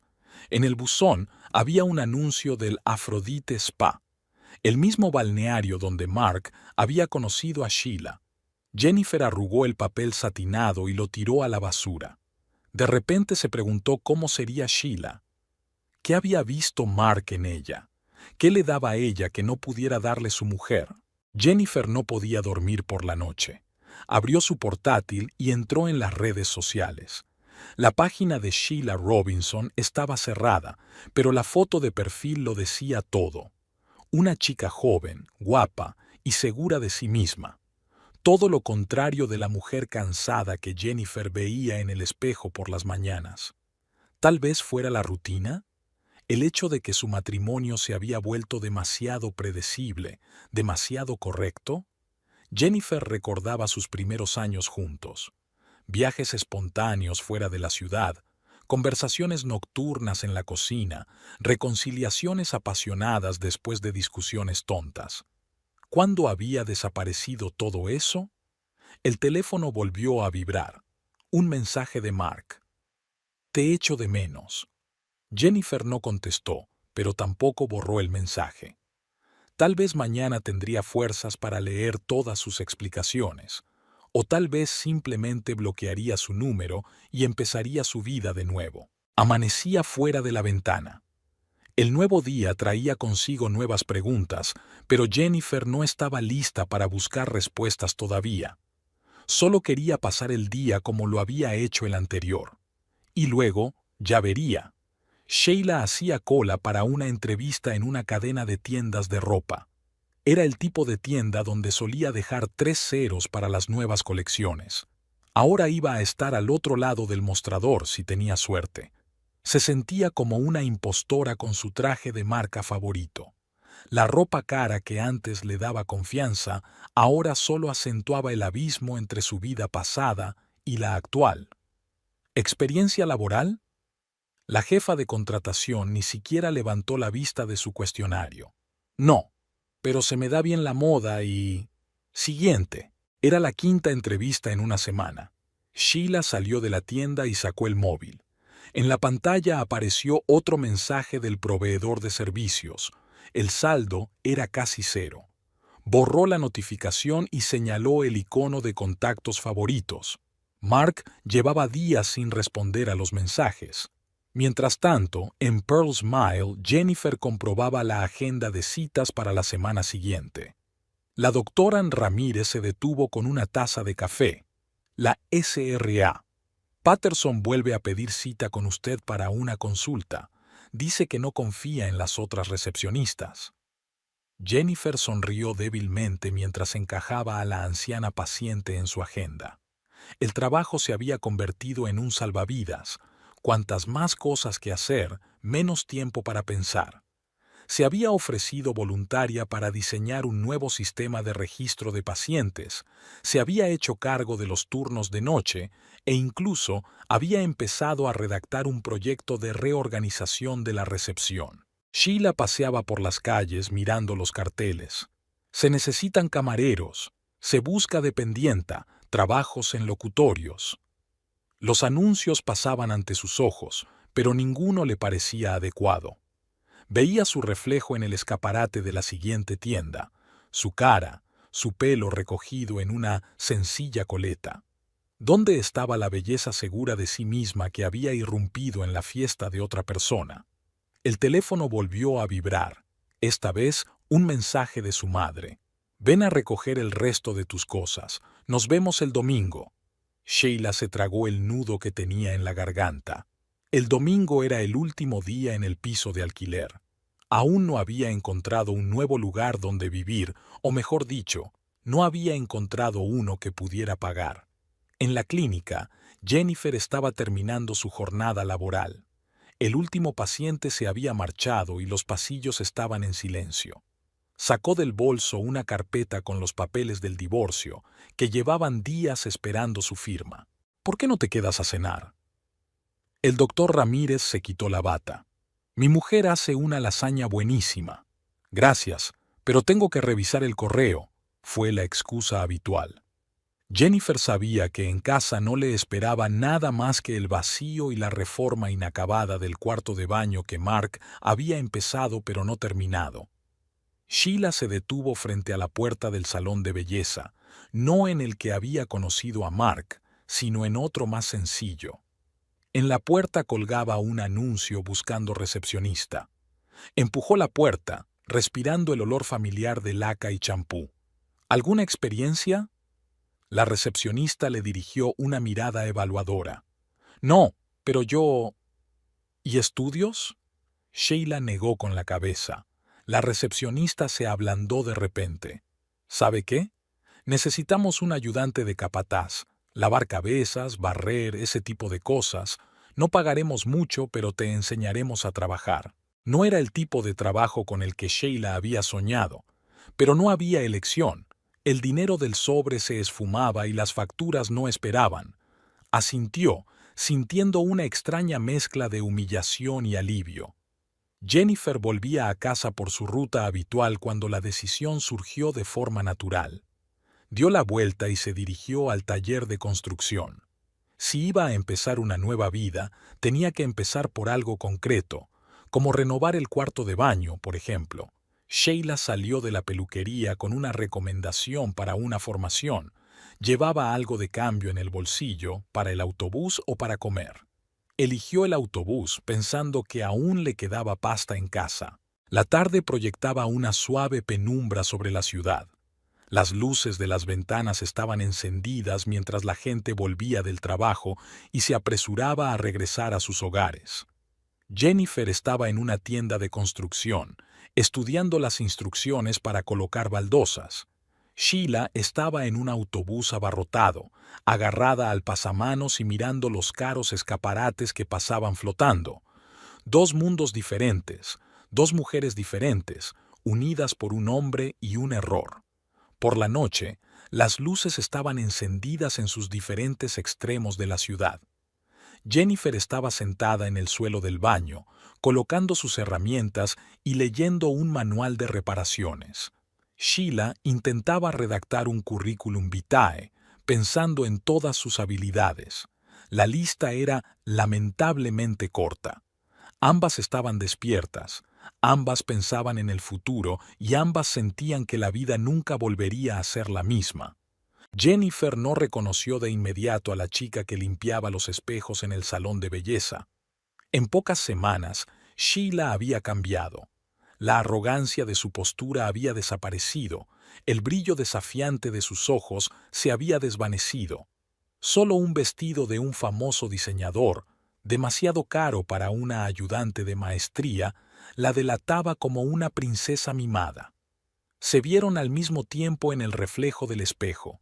En el buzón había un anuncio del Aphrodite Spa, el mismo balneario donde Mark había conocido a Sheila. Jennifer arrugó el papel satinado y lo tiró a la basura. De repente se preguntó cómo sería Sheila. ¿Qué había visto Mark en ella? ¿Qué le daba a ella que no pudiera darle su mujer? Jennifer no podía dormir por la noche. Abrió su portátil y entró en las redes sociales. La página de Sheila Robinson estaba cerrada, pero la foto de perfil lo decía todo. Una chica joven, guapa y segura de sí misma. Todo lo contrario de la mujer cansada que Jennifer veía en el espejo por las mañanas. Tal vez fuera la rutina, el hecho de que su matrimonio se había vuelto demasiado predecible, demasiado correcto. Jennifer recordaba sus primeros años juntos. Viajes espontáneos fuera de la ciudad, conversaciones nocturnas en la cocina, reconciliaciones apasionadas después de discusiones tontas. ¿Cuándo había desaparecido todo eso? El teléfono volvió a vibrar. Un mensaje de Mark. Te echo de menos. Jennifer no contestó, pero tampoco borró el mensaje. Tal vez mañana tendría fuerzas para leer todas sus explicaciones, o tal vez simplemente bloquearía su número y empezaría su vida de nuevo. Amanecía fuera de la ventana. El nuevo día traía consigo nuevas preguntas, pero Jennifer no estaba lista para buscar respuestas todavía. Solo quería pasar el día como lo había hecho el anterior. Y luego, ya vería. Sheila hacía cola para una entrevista en una cadena de tiendas de ropa. Era el tipo de tienda donde solía dejar 3 ceros para las nuevas colecciones. Ahora iba a estar al otro lado del mostrador si tenía suerte. Se sentía como una impostora con su traje de marca favorito. La ropa cara que antes le daba confianza, ahora solo acentuaba el abismo entre su vida pasada y la actual. ¿Experiencia laboral? La jefa de contratación ni siquiera levantó la vista de su cuestionario. No, pero se me da bien la moda y... Siguiente. Era la quinta entrevista en una semana. Sheila salió de la tienda y sacó el móvil. En la pantalla apareció otro mensaje del proveedor de servicios. El saldo era casi cero. Borró la notificación y señaló el icono de contactos favoritos. Mark llevaba días sin responder a los mensajes. Mientras tanto, en Pearl's Mile, Jennifer comprobaba la agenda de citas para la semana siguiente. La doctora Ramírez se detuvo con una taza de café. La SRA. Patterson vuelve a pedir cita con usted para una consulta. Dice que no confía en las otras recepcionistas. Jennifer sonrió débilmente mientras encajaba a la anciana paciente en su agenda. El trabajo se había convertido en un salvavidas. Cuantas más cosas que hacer, menos tiempo para pensar. Se había ofrecido voluntaria para diseñar un nuevo sistema de registro de pacientes, se había hecho cargo de los turnos de noche e incluso había empezado a redactar un proyecto de reorganización de la recepción. Sheila paseaba por las calles mirando los carteles. Se necesitan camareros, se busca dependienta, trabajos en locutorios. Los anuncios pasaban ante sus ojos, pero ninguno le parecía adecuado. Veía su reflejo en el escaparate de la siguiente tienda, su cara, su pelo recogido en una sencilla coleta. ¿Dónde estaba la belleza segura de sí misma que había irrumpido en la fiesta de otra persona? El teléfono volvió a vibrar, esta vez un mensaje de su madre. Ven a recoger el resto de tus cosas, nos vemos el domingo. Sheila se tragó el nudo que tenía en la garganta. El domingo era el último día en el piso de alquiler. Aún no había encontrado un nuevo lugar donde vivir, o mejor dicho, no había encontrado uno que pudiera pagar. En la clínica, Jennifer estaba terminando su jornada laboral. El último paciente se había marchado y los pasillos estaban en silencio. Sacó del bolso una carpeta con los papeles del divorcio, que llevaban días esperando su firma. ¿Por qué no te quedas a cenar? El doctor Ramírez se quitó la bata. Mi mujer hace una lasaña buenísima. Gracias, pero tengo que revisar el correo, fue la excusa habitual. Jennifer sabía que en casa no le esperaba nada más que el vacío y la reforma inacabada del cuarto de baño que Mark había empezado pero no terminado. Sheila se detuvo frente a la puerta del salón de belleza, no en el que había conocido a Mark, sino en otro más sencillo. En la puerta colgaba un anuncio buscando recepcionista. Empujó la puerta, respirando el olor familiar de laca y champú. ¿Alguna experiencia? La recepcionista le dirigió una mirada evaluadora. No, pero yo... ¿Y estudios? Sheila negó con la cabeza. La recepcionista se ablandó de repente. ¿Sabe qué? Necesitamos un ayudante de capataz. Lavar cabezas, barrer, ese tipo de cosas. No pagaremos mucho, pero te enseñaremos a trabajar. No era el tipo de trabajo con el que Sheila había soñado, pero no había elección. El dinero del sobre se esfumaba y las facturas no esperaban. Asintió, sintiendo una extraña mezcla de humillación y alivio. Jennifer volvía a casa por su ruta habitual cuando la decisión surgió de forma natural. Dio la vuelta y se dirigió al taller de construcción. Si iba a empezar una nueva vida, tenía que empezar por algo concreto, como renovar el cuarto de baño, por ejemplo. Sheila salió de la peluquería con una recomendación para una formación. Llevaba algo de cambio en el bolsillo, para el autobús o para comer. Eligió el autobús pensando que aún le quedaba pasta en casa. La tarde proyectaba una suave penumbra sobre la ciudad. Las luces de las ventanas estaban encendidas mientras la gente volvía del trabajo y se apresuraba a regresar a sus hogares. Jennifer estaba en una tienda de construcción, estudiando las instrucciones para colocar baldosas. Sheila estaba en un autobús abarrotado, agarrada al pasamanos y mirando los caros escaparates que pasaban flotando. Dos mundos diferentes, dos mujeres diferentes, unidas por un hombre y un error. Por la noche, las luces estaban encendidas en sus diferentes extremos de la ciudad. Jennifer estaba sentada en el suelo del baño, colocando sus herramientas y leyendo un manual de reparaciones. Sheila intentaba redactar un currículum vitae, pensando en todas sus habilidades. La lista era lamentablemente corta. Ambas estaban despiertas, ambas pensaban en el futuro y ambas sentían que la vida nunca volvería a ser la misma. Jennifer no reconoció de inmediato a la chica que limpiaba los espejos en el salón de belleza. En pocas semanas, Sheila había cambiado. La arrogancia de su postura había desaparecido, el brillo desafiante de sus ojos se había desvanecido. Solo un vestido de un famoso diseñador, demasiado caro para una ayudante de maestría, la delataba como una princesa mimada. Se vieron al mismo tiempo en el reflejo del espejo.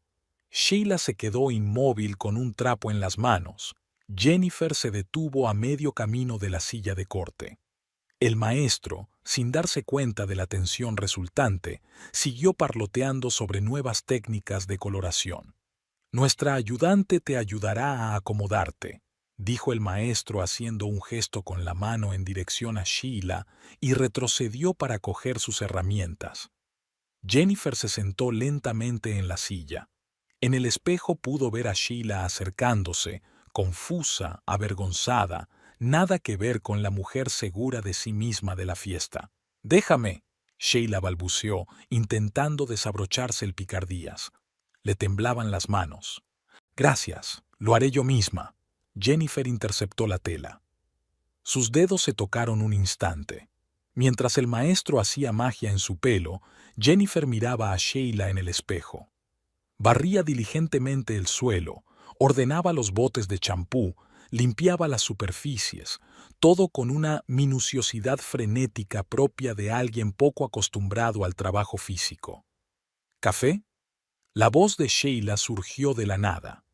Sheila se quedó inmóvil con un trapo en las manos. Jennifer se detuvo a medio camino de la silla de corte. El maestro, sin darse cuenta de la tensión resultante, siguió parloteando sobre nuevas técnicas de coloración. «Nuestra ayudante te ayudará a acomodarte», dijo el maestro haciendo un gesto con la mano en dirección a Sheila y retrocedió para coger sus herramientas. Jennifer se sentó lentamente en la silla. En el espejo pudo ver a Sheila acercándose, confusa, avergonzada, nada que ver con la mujer segura de sí misma de la fiesta. «Déjame», Sheila balbuceó, intentando desabrocharse el picardías. Le temblaban las manos. «Gracias, lo haré yo misma». Jennifer interceptó la tela. Sus dedos se tocaron un instante. Mientras el maestro hacía magia en su pelo, Jennifer miraba a Sheila en el espejo. Barría diligentemente el suelo, ordenaba los botes de champú, limpiaba las superficies, todo con una minuciosidad frenética propia de alguien poco acostumbrado al trabajo físico. «¿Café?». La voz de Sheila surgió de la nada.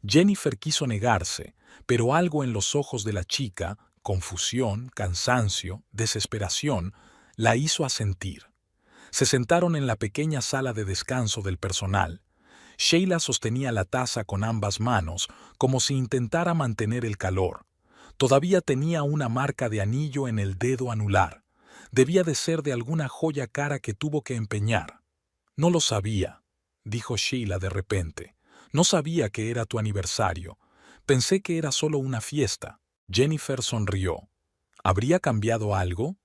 Jennifer quiso negarse, pero algo en los ojos de la chica, confusión, cansancio, desesperación, la hizo asentir. Se sentaron en la pequeña sala de descanso del personal. Sheila sostenía la taza con ambas manos, como si intentara mantener el calor. Todavía tenía una marca de anillo en el dedo anular. Debía de ser de alguna joya cara que tuvo que empeñar. «No lo sabía», dijo Sheila de repente. «No sabía que era tu aniversario. Pensé que era solo una fiesta». Jennifer sonrió. ¿Habría cambiado algo?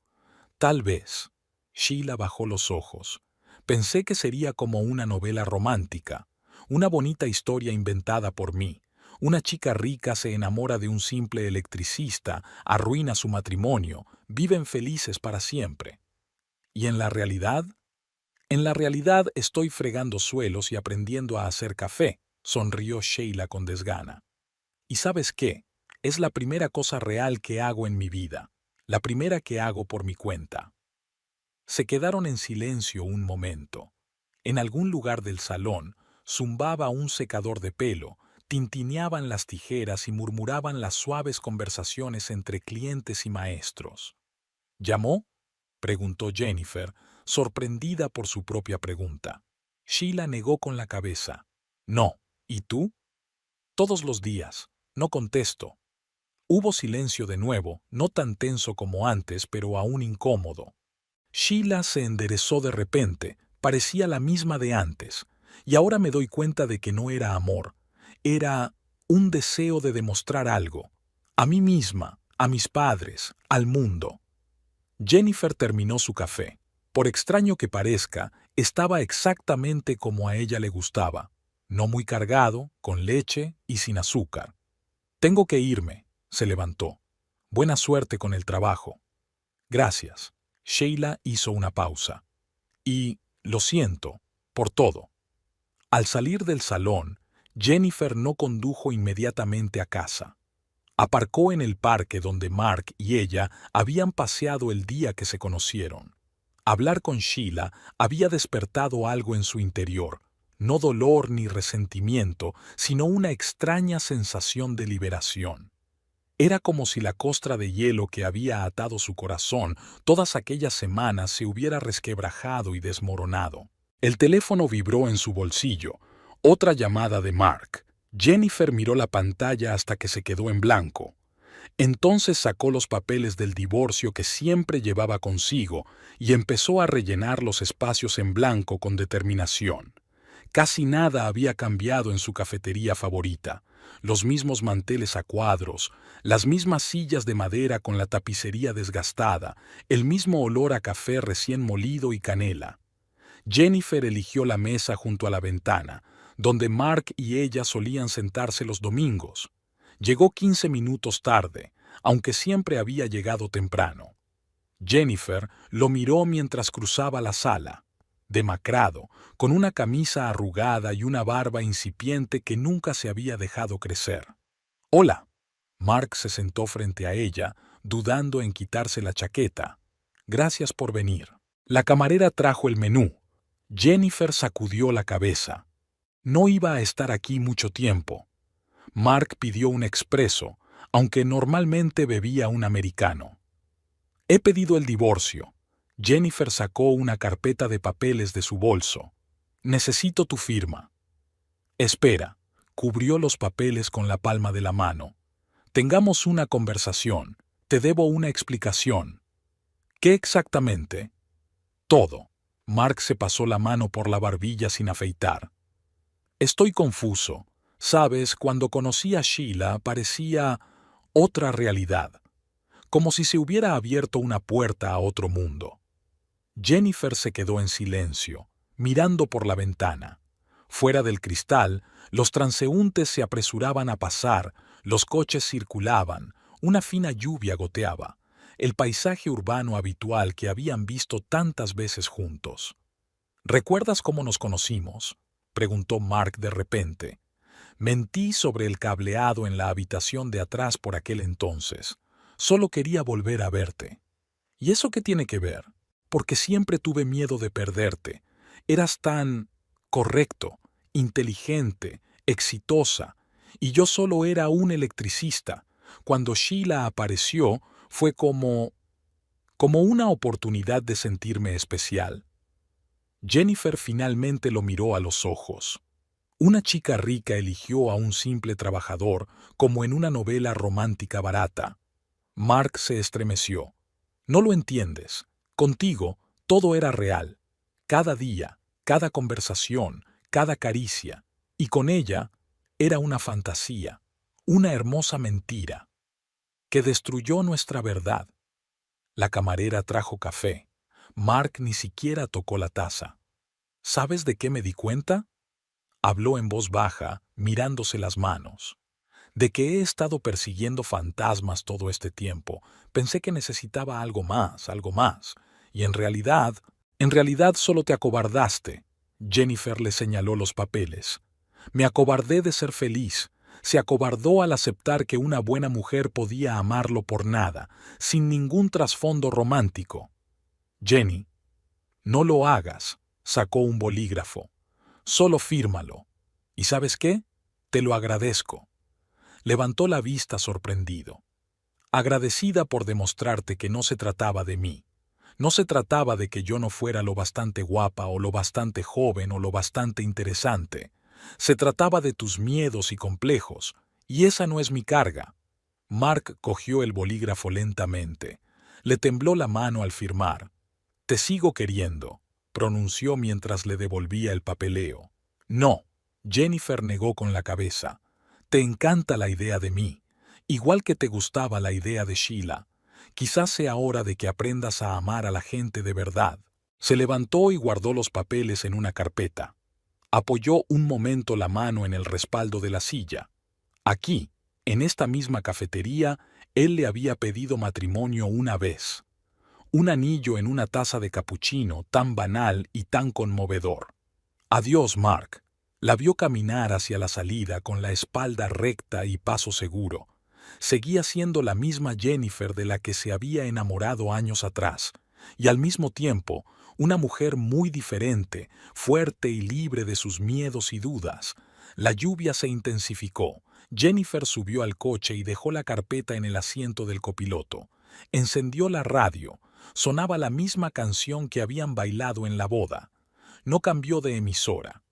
Tal vez. Sheila bajó los ojos. Pensé que sería como una novela romántica, una bonita historia inventada por mí. Una chica rica se enamora de un simple electricista, arruina su matrimonio, viven felices para siempre. ¿Y en la realidad? En la realidad estoy fregando suelos y aprendiendo a hacer café, sonrió Sheila con desgana. ¿Y sabes qué? Es la primera cosa real que hago en mi vida, la primera que hago por mi cuenta. Se quedaron en silencio un momento. En algún lugar del salón zumbaba un secador de pelo, tintineaban las tijeras y murmuraban las suaves conversaciones entre clientes y maestros. ¿Llamó?, preguntó Jennifer, sorprendida por su propia pregunta. Sheila negó con la cabeza. «No. ¿Y tú?» «Todos los días. No contesto». Hubo silencio de nuevo, no tan tenso como antes, pero aún incómodo. Sheila se enderezó de repente, parecía la misma de antes, y ahora me doy cuenta de que no era amor, era un deseo de demostrar algo, a mí misma, a mis padres, al mundo. Jennifer terminó su café. Por extraño que parezca, estaba exactamente como a ella le gustaba, no muy cargado, con leche y sin azúcar. «Tengo que irme», se levantó. «Buena suerte con el trabajo». «Gracias». Sheila hizo una pausa. «Y lo siento, por todo». Al salir del salón, Jennifer no condujo inmediatamente a casa. Aparcó en el parque donde Mark y ella habían paseado el día que se conocieron. Hablar con Sheila había despertado algo en su interior, no dolor ni resentimiento, sino una extraña sensación de liberación. Era como si la costra de hielo que había atado su corazón todas aquellas semanas se hubiera resquebrajado y desmoronado. El teléfono vibró en su bolsillo. Otra llamada de Mark. Jennifer miró la pantalla hasta que se quedó en blanco. Entonces sacó los papeles del divorcio que siempre llevaba consigo y empezó a rellenar los espacios en blanco con determinación. Casi nada había cambiado en su cafetería favorita. Los mismos manteles a cuadros, las mismas sillas de madera con la tapicería desgastada, el mismo olor a café recién molido y canela. Jennifer eligió la mesa junto a la ventana, donde Mark y ella solían sentarse los domingos. Llegó 15 minutos tarde, aunque siempre había llegado temprano. Jennifer lo miró mientras cruzaba la sala, demacrado, con una camisa arrugada y una barba incipiente que nunca se había dejado crecer. «Hola». Mark se sentó frente a ella, dudando en quitarse la chaqueta. «Gracias por venir». La camarera trajo el menú. Jennifer sacudió la cabeza. No iba a estar aquí mucho tiempo. Mark pidió un expreso, aunque normalmente bebía un americano. «He pedido el divorcio». Jennifer sacó una carpeta de papeles de su bolso. «Necesito tu firma». «Espera». Cubrió los papeles con la palma de la mano. «Tengamos una conversación. Te debo una explicación». «¿Qué exactamente?» «Todo». Mark se pasó la mano por la barbilla sin afeitar. «Estoy confuso. Sabes, cuando conocí a Sheila parecía otra realidad, como si se hubiera abierto una puerta a otro mundo». Jennifer se quedó en silencio, mirando por la ventana. Fuera del cristal, los transeúntes se apresuraban a pasar, los coches circulaban, una fina lluvia goteaba, el paisaje urbano habitual que habían visto tantas veces juntos. «¿Recuerdas cómo nos conocimos?», preguntó Mark de repente. «Mentí sobre el cableado en la habitación de atrás por aquel entonces. Solo quería volver a verte». «¿Y eso qué tiene que ver?». «Porque siempre tuve miedo de perderte. Eras tan correcto, inteligente, exitosa, y yo solo era un electricista. Cuando Sheila apareció, fue como una oportunidad de sentirme especial». Jennifer finalmente lo miró a los ojos. Una chica rica eligió a un simple trabajador, como en una novela romántica barata. Mark se estremeció. «No lo entiendes. Contigo todo era real. Cada día, cada conversación, cada caricia. Y con ella era una fantasía, una hermosa mentira, que destruyó nuestra verdad». La camarera trajo café. Mark ni siquiera tocó la taza. «¿Sabes de qué me di cuenta?», habló en voz baja, mirándose las manos. «De que he estado persiguiendo fantasmas todo este tiempo. Pensé que necesitaba algo más, y en realidad solo te acobardaste». Jennifer le señaló los papeles. «Me acobardé de ser feliz. Se acobardó al aceptar que una buena mujer podía amarlo por nada, sin ningún trasfondo romántico». «Jenny, no lo hagas», sacó un bolígrafo. «Solo fírmalo. ¿Y sabes qué? Te lo agradezco». Levantó la vista sorprendido. «Agradecida por demostrarte que no se trataba de mí. No se trataba de que yo no fuera lo bastante guapa o lo bastante joven o lo bastante interesante. Se trataba de tus miedos y complejos, y esa no es mi carga». Mark cogió el bolígrafo lentamente. Le tembló la mano al firmar. «Te sigo queriendo», pronunció mientras le devolvía el papeleo. «No», Jennifer negó con la cabeza. «Te encanta la idea de mí, igual que te gustaba la idea de Sheila. Quizás sea hora de que aprendas a amar a la gente de verdad». Se levantó y guardó los papeles en una carpeta. Apoyó un momento la mano en el respaldo de la silla. Aquí, en esta misma cafetería, él le había pedido matrimonio una vez. Un anillo en una taza de capuchino tan banal y tan conmovedor. «Adiós, Mark». La vio caminar hacia la salida con la espalda recta y paso seguro. Seguía siendo la misma Jennifer de la que se había enamorado años atrás, y al mismo tiempo una mujer muy diferente, fuerte y libre de sus miedos y dudas. La lluvia se intensificó. Jennifer subió al coche y dejó la carpeta en el asiento del copiloto. Encendió la radio. Sonaba la misma canción que habían bailado en la boda. No cambió de emisora.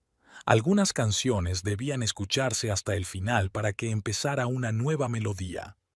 Algunas canciones debían escucharse hasta el final para que empezara una nueva melodía.